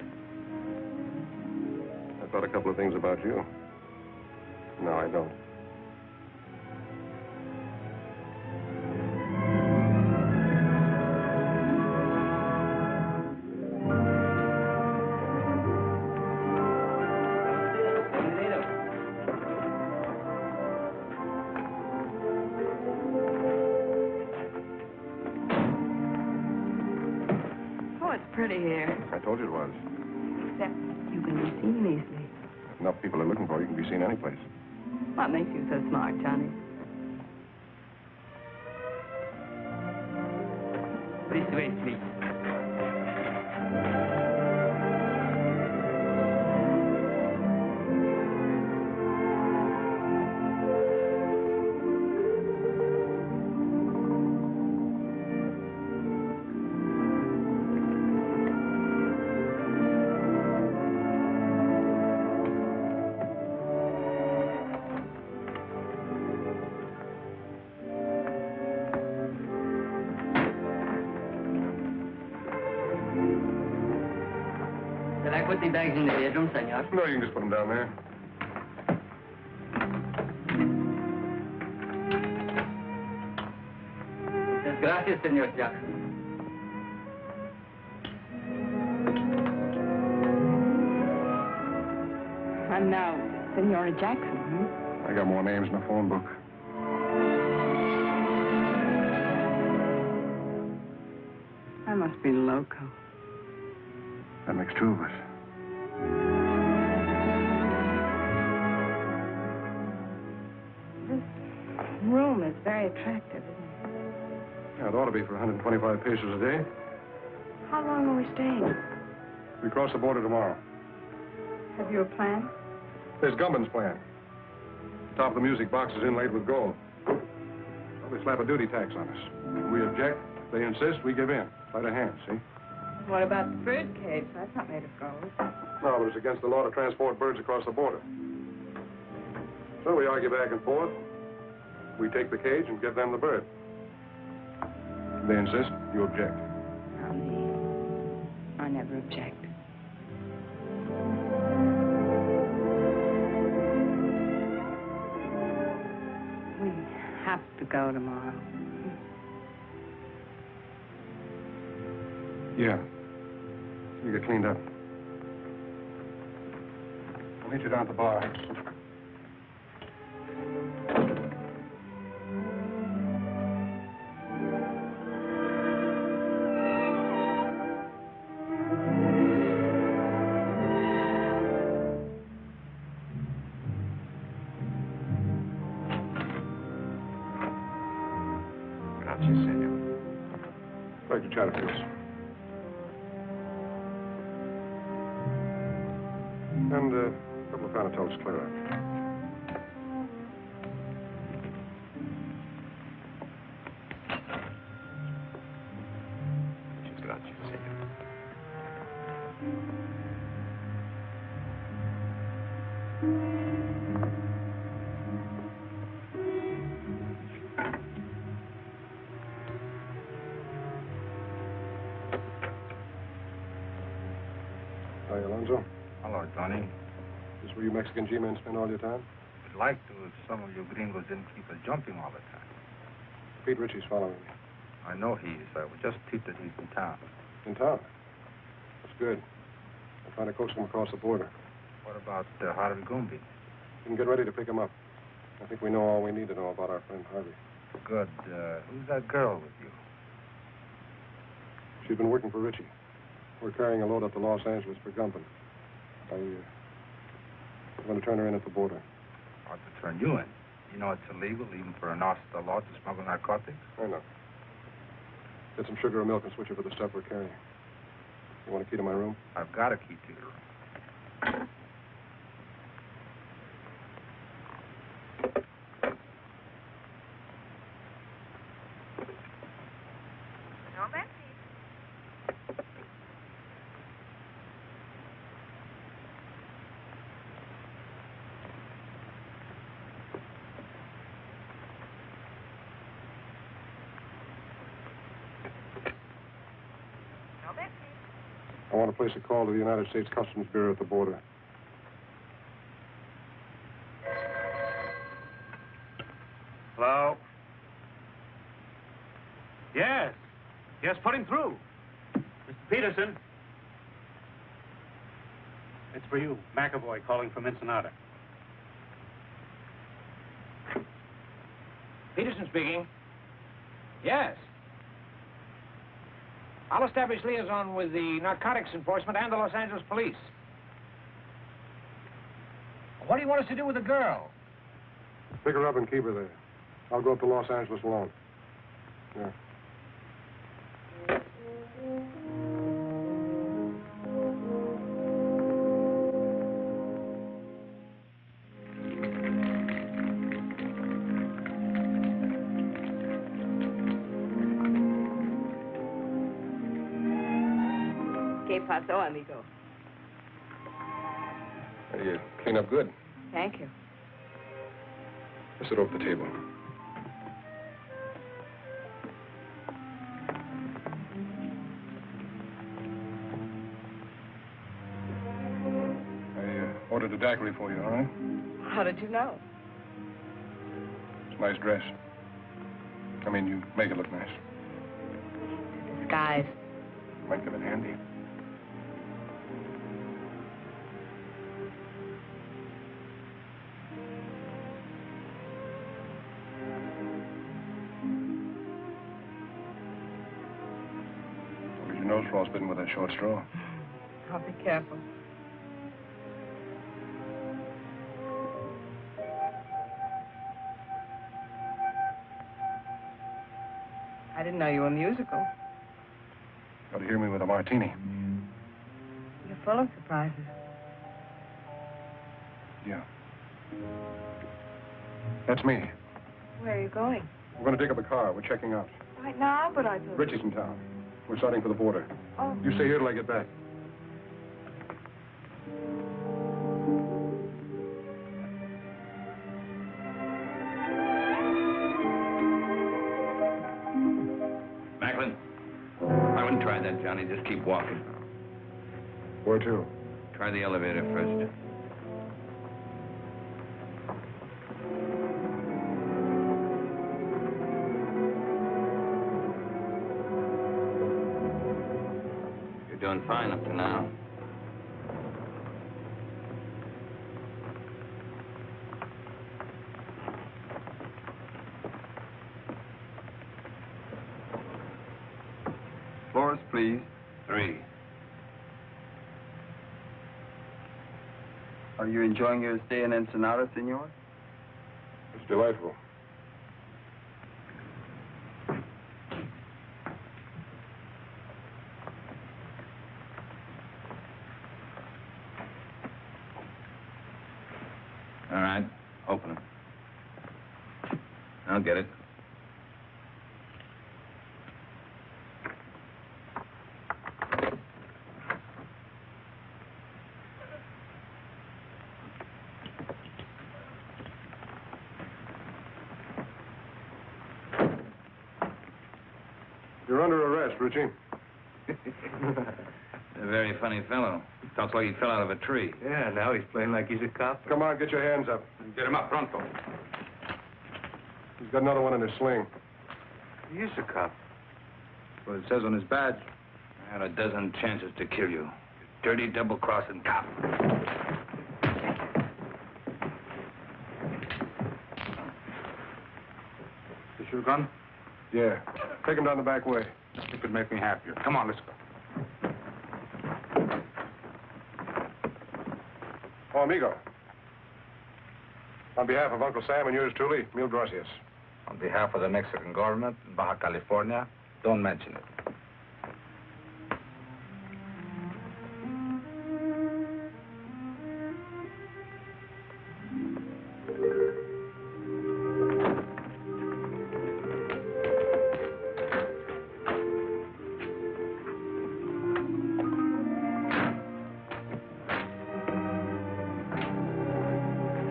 I thought a couple of things about you. No, I don't. Pretty here. I told you it was. Except you can be seen easily. If enough people are looking for you, you can be seen any place. What makes you so smart, Johnny? This way, please. Put the bags in the bedroom, senor. No, you can just put them down there. Muchas gracias, senor Jackson. I'm now Senora Jackson, I got more names in the phone book. I must be loco. That makes two of us. This room is very attractive, isn't it? Yeah, it ought to be for 125 pesos a day. How long are we staying? We cross the border tomorrow. Have you a plan? There's Gumman's plan. The top of the music box is inlaid with gold. Well, they slap a duty tax on us. We object, they insist, we give in. By the hand, see? What about the bird cage? That's not made of gold. No, but it's against the law to transport birds across the border. So we argue back and forth. We take the cage and give them the bird. They insist, you object. Not me. I never object. We have to go tomorrow. Yeah. You get cleaned up. I'll meet you down at the bar. Gracias, senor. Like to chat with us. And a couple of Panatellas clear out. Muchas gracias, senor. Hi, Alonzo. Hello, Johnny. This where you Mexican G-men spend all your time? I'd like to if some of you gringos didn't keep us jumping all the time. Pete Ritchie's following me. I know he is. I was just peeped that he's in town. In town? That's good. I'm trying to coax him across the border. What about Harvey Gumby? You can get ready to pick him up. I think we know all we need to know about our friend Harvey. Good. Who's that girl with you? She's been working for Ritchie. We're carrying a load up to Los Angeles for Gumpin. I'm going to turn her in at the border. Or to turn you in. You know it's illegal, even for an officer of the law, to smuggle narcotics? I know. Get some sugar or milk and switch it for the stuff we're carrying. You want a key to my room? I've got a key to your room. I want to place a call to the United States Customs Bureau at the border. Hello? Yes. Yes, put him through. Mr. Peterson. It's for you, McAvoy, calling from Ensenada. Peterson speaking. Yes. I'll establish liaison with the narcotics enforcement and the Los Angeles police. What do you want us to do with the girl? Pick her up and keep her there. I'll go up to Los Angeles alone. Yeah. ¿Qué pasó, amigo? You clean up good. Thank you. Just sit over the table. I ordered a daiquiri for you, all right? How did you know? It's a nice dress. I mean, you make it look nice. Disguise. Might come in handy. Your nose frostbitten with that short straw. I'll be careful. I didn't know you were musical. Got to hear me with a martini. You're full of surprises. Yeah. That's me. Where are you going? We're going to dig up a car. We're checking out. Right now, but I thought... Ritchie's in town. We're starting for the border. Oh. You stay here till I get back. Macklin, I wouldn't try that, Johnny. Just keep walking. Where to? Try the elevator first. Doing fine up to now. Floors, please. 3. Are you enjoying your stay in Ensenada, senor? It's delightful. All right, open it. I'll get it. You're under arrest, Ritchie. A very funny fellow. Talks like he fell out of a tree. Yeah, now he's playing like he's a cop. Come on, get your hands up. Get him up, pronto. He's got another one in his sling. He is a cop. Well, it says on his badge. I had a dozen chances to kill you. You dirty, double-crossing cop. Is your gun? Yeah. Take him down the back way. It could make me happier. Come on, let's go. Oh, amigo. On behalf of Uncle Sam and yours truly, mil gracias. On behalf of the Mexican government in Baja California, Don't mention it.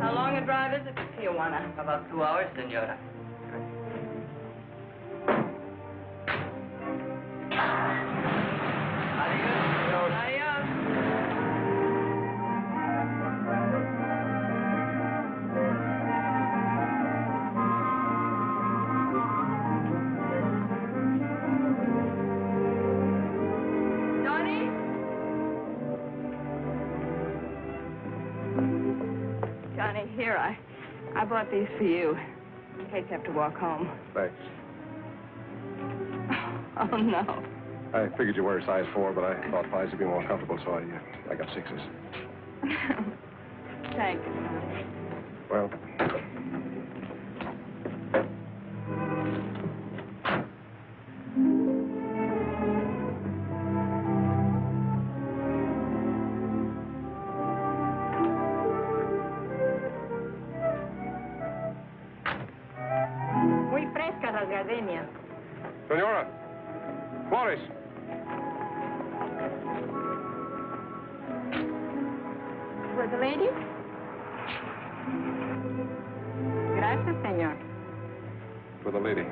How long a drive is it to Tijuana? About 2 hours, senora. Johnny? Johnny, here, I bought these for you, in case you have to walk home. Thanks. Oh, no. I figured you were a size 4, but I thought 5s would be more comfortable, so I got 6s. Thank you. Well, Muy frescas las gardenias. Senora, Flores. For the lady? Gracias, señor. For the lady.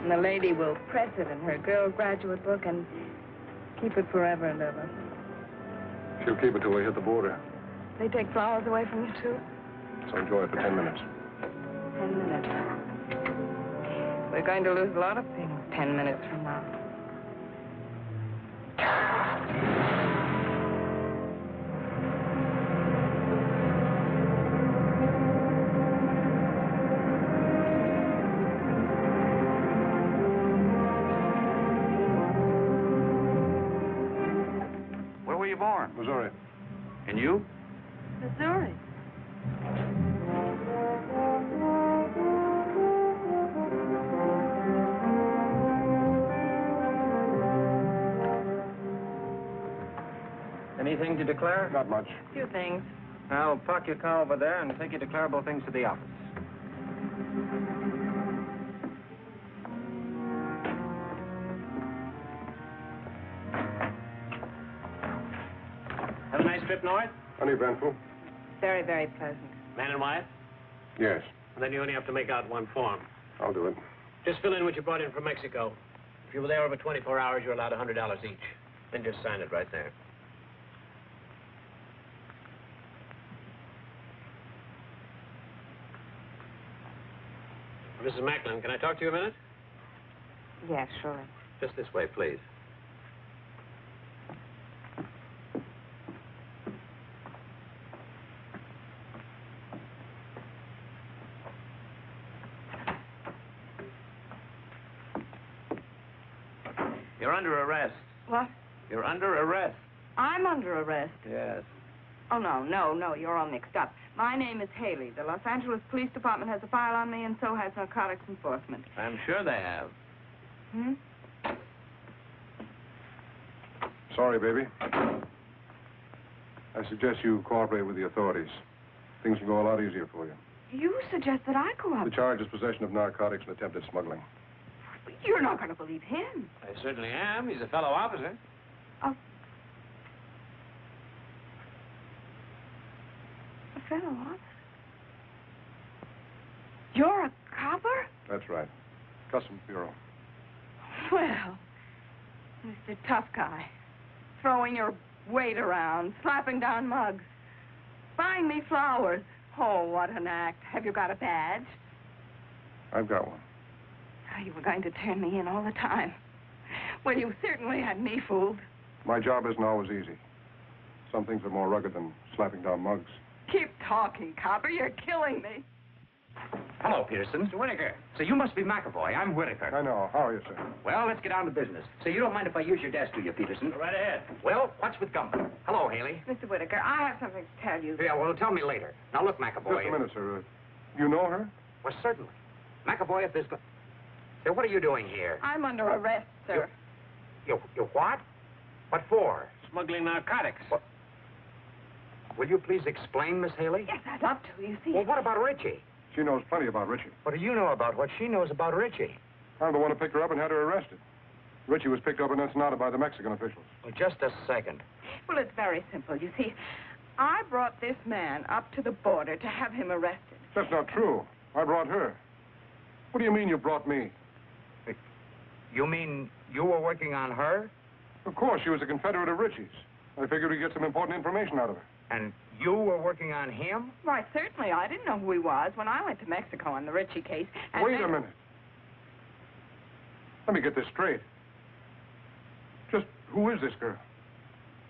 And the lady will press it in her girl graduate book and keep it forever and ever. She'll keep it till we hit the border. They take flowers away from you, too? So enjoy it for 10 minutes. 10 minutes. We're going to lose a lot of things 10 minutes from now. Where were you born? Missouri. And you? Missouri. Anything to declare? Not much. Few things. I'll park your car over there and take your declarable things to the office. Have a nice trip north? Uneventful? Very, very pleasant. Man and wife? Yes. And then you only have to make out one form. I'll do it. Just fill in what you brought in from Mexico. If you were there over 24 hours, you're allowed $100 each. Then just sign it right there. Mrs. Macklin, can I talk to you a minute? Yes, surely. Just this way, please. You're under arrest. What? You're under arrest. I'm under arrest. Yes. Oh, no, you're all mixed up. My name is Haley. The Los Angeles Police Department has a file on me, and so has narcotics enforcement. I'm sure they have. Hmm? Sorry, baby. I suggest you cooperate with the authorities. Things will go a lot easier for you. You suggest that I The cooperate? charge is possession of narcotics and attempted smuggling. You're not going to believe him. I certainly am. He's a fellow officer. Oh. A fellow officer? You're a copper? That's right. Customs Bureau. Well, Mr. Tough Guy. Throwing your weight around, slapping down mugs. Buying me flowers. Oh, what an act. Have you got a badge? I've got one. Oh, you were going to turn me in all the time. Well, you certainly had me fooled. My job isn't always easy. Some things are more rugged than slapping down mugs. Keep talking, copper. You're killing me. Hello, Peterson. Mr. Whitaker. So you must be McAvoy. I'm Whitaker. I know. How are you, sir? Well, let's get down to business. So you don't mind if I use your desk, do you, Peterson? Go right ahead. Well, what's with company? Hello, Haley. Mr. Whitaker, I have something to tell you. Yeah, well, tell me later. Now, look, McAvoy. Just a minute, sir. You know her? Well, certainly. McAvoy, if there's... Hey, what are you doing here? I'm under arrest, sir. You what? What for? Smuggling narcotics. What? Will you please explain, Miss Haley? Yes, I'd love to. You see... Well, what about Ritchie? She knows plenty about Ritchie. What do you know about what she knows about Ritchie? I'm the one who picked her up and had her arrested. Ritchie was picked up in Ensenada by the Mexican officials. Well, just a second. Well, it's very simple. You see, I brought this man up to the border to have him arrested. That's not true. I brought her. What do you mean you brought me? You mean you were working on her? Of course, she was a Confederate of Ritchie's. I figured we'd get some important information out of her. And you were working on him? Why, certainly. I didn't know who he was when I went to Mexico on the Ritchie case. And Wait a minute. Let me get this straight. Just who is this girl?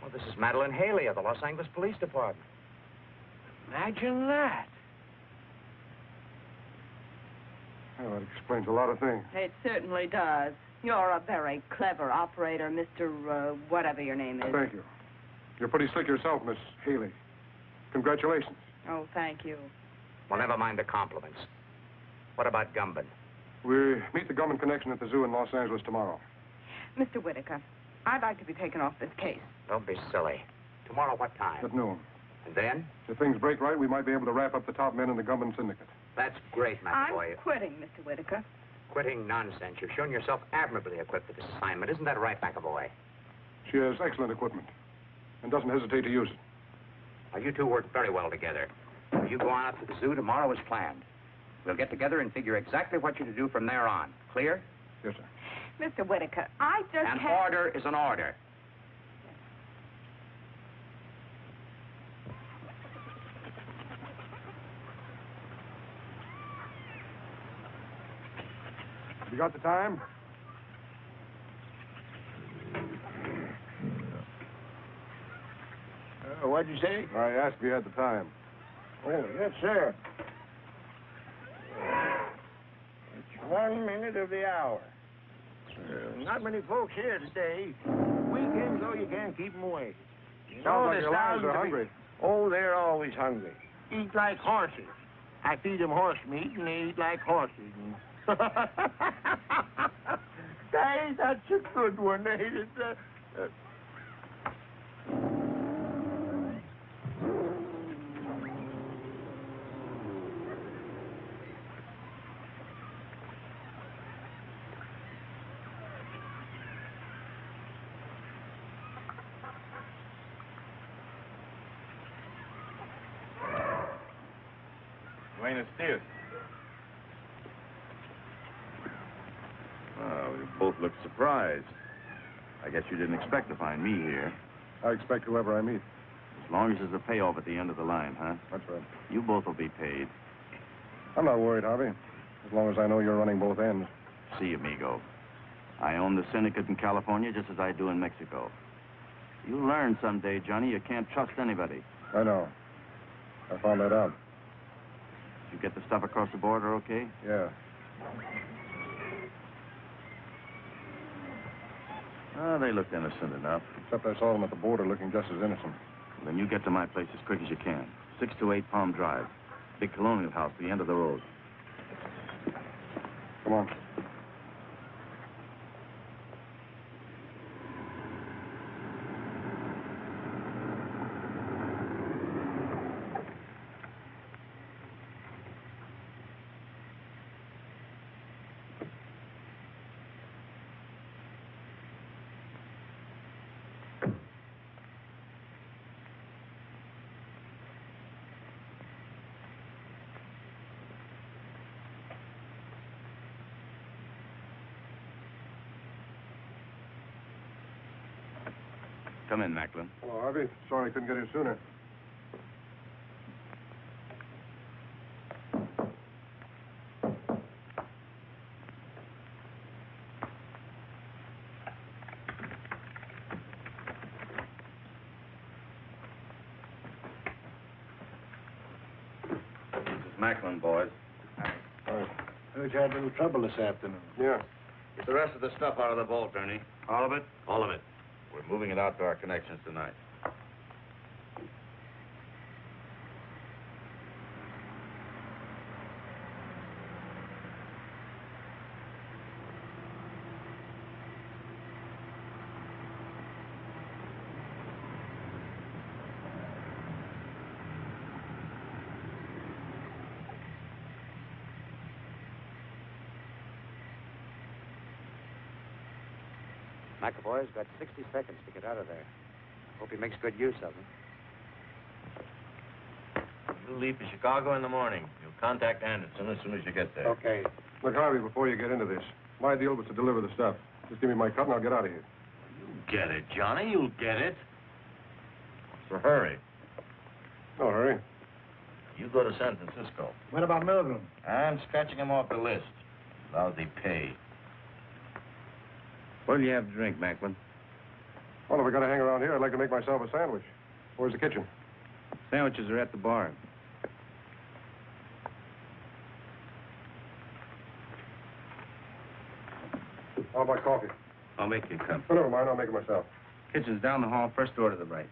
Well, this is Madeleine Haley of the Los Angeles Police Department. Imagine that. Well, that explains a lot of things. It certainly does. You're a very clever operator, Mr. Whatever your name is. Thank you. You're pretty slick yourself, Miss Haley. Congratulations. Oh, thank you. Well, never mind the compliments. What about Gumban? We meet the Gumban connection at the zoo in Los Angeles tomorrow. Mr. Whitaker, I'd like to be taken off this case. Don't be silly. Tomorrow what time? At noon. And then? If things break right, we might be able to wrap up the top men in the Gumban syndicate. That's great, McAvoy. I'm quitting, Mr. Whitaker. Quitting nonsense. You've shown yourself admirably equipped for this assignment. Isn't that right, McAvoy? She has excellent equipment and doesn't hesitate to use it. Now, you two work very well together. You go on up to the zoo tomorrow as planned. We'll get together and figure exactly what you're to do from there on. Clear? Yes, sir. Mr. Whitaker, I just An order is an order. You got the time? What'd you say? I asked if you had the time. Oh, yes, sir. It's 1 minute of the hour. Not many folks here today. Weekends, though, you can't keep them away. Sounds like your lions are hungry. Oh, they're always hungry. Eat like horses. I feed them horse meat, and they eat like horses. Hey, that's a good one, ain't it? Buenos dias. Well, you both look surprised. I guess you didn't expect to find me here. I expect whoever I meet. As long as there's a payoff at the end of the line, huh? That's right. You both will be paid. I'm not worried, Harvey. As long as I know you're running both ends. See, amigo. I own the syndicate in California just as I do in Mexico. You'll learn someday, Johnny, you can't trust anybody. I know. I found that out. Did you get the stuff across the border okay? Yeah. Oh, they looked innocent enough. Except I saw them at the border looking just as innocent. Well, then you get to my place as quick as you can. 628 Palm Drive. Big colonial house at the end of the road. Come on. Come in, Macklin. Hello, Harvey. Sorry I couldn't get here sooner. This is Macklin, boys. Heard you had a little trouble this afternoon. Yeah. Get the rest of the stuff out of the vault, Ernie. All of it? All of it. We're moving it out to our connections tonight. McAvoy's got 60 seconds to get out of there. Hope he makes good use of them. You leave for Chicago in the morning. You'll contact Anderson as soon as you get there. Okay. Look, Harvey, before you get into this, my deal was to deliver the stuff. Just give me my cut and I'll get out of here. You'll get it, Johnny. You'll get it. So hurry. No hurry. You go to San Francisco. What about Milgram? I'm scratching him off the list. Lousy pay. What'll you have to drink, Macklin? Well, if we're going to hang around here, I'd like to make myself a sandwich. Where's the kitchen? Sandwiches are at the bar. How about coffee? I'll make you a cup. Oh, never mind. I'll make it myself. Kitchen's down the hall, first door to the right.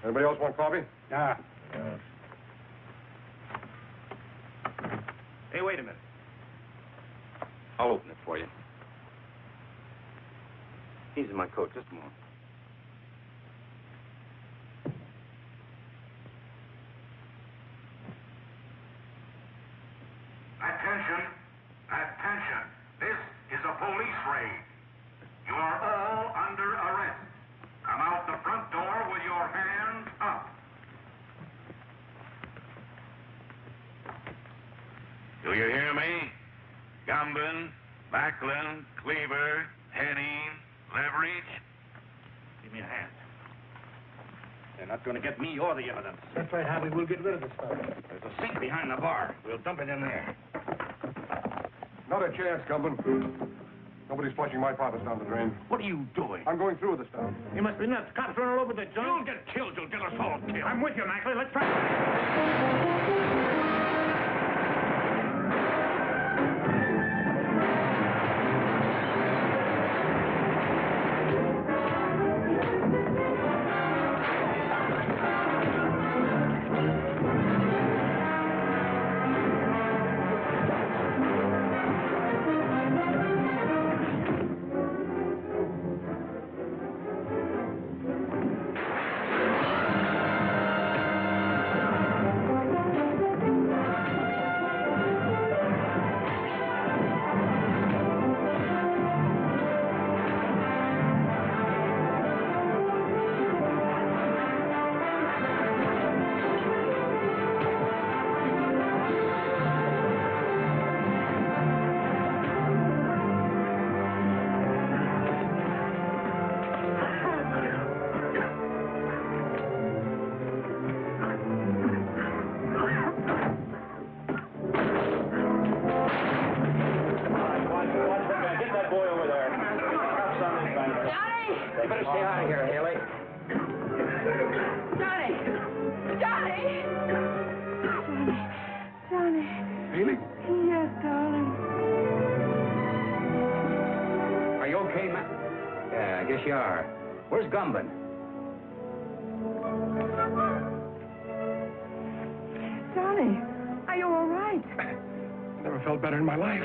Anybody else want coffee? Yeah. Hey, wait a minute. I'll open it for you. He's in my coat. Just a moment. Attention. Attention. This is a police raid. You are all under arrest. Come out the front door with your hands up. Do you hear me? Gumbin, Macklin, Cleaver, Henning, Leverage. Give me a hand. They're not going to get me or the evidence. That's right, Harvey. We'll get rid of the stuff. There's a sink behind the bar. We'll dump it in there. Not a chance, Gumbin. Nobody's flushing my profits down the drain. What are you doing? I'm going through with the stuff. You must be nuts. Cops running all over the joint. You'll get killed. You'll get us all killed. I'm with you, Macklin. Let's try. You better stay out of here, Haley. Johnny! Johnny! Johnny! Haley? Yes, darling. Are you okay, Matt? Yeah, I guess you are. Where's Gumbin? Johnny, are you all right? Never felt better in my life.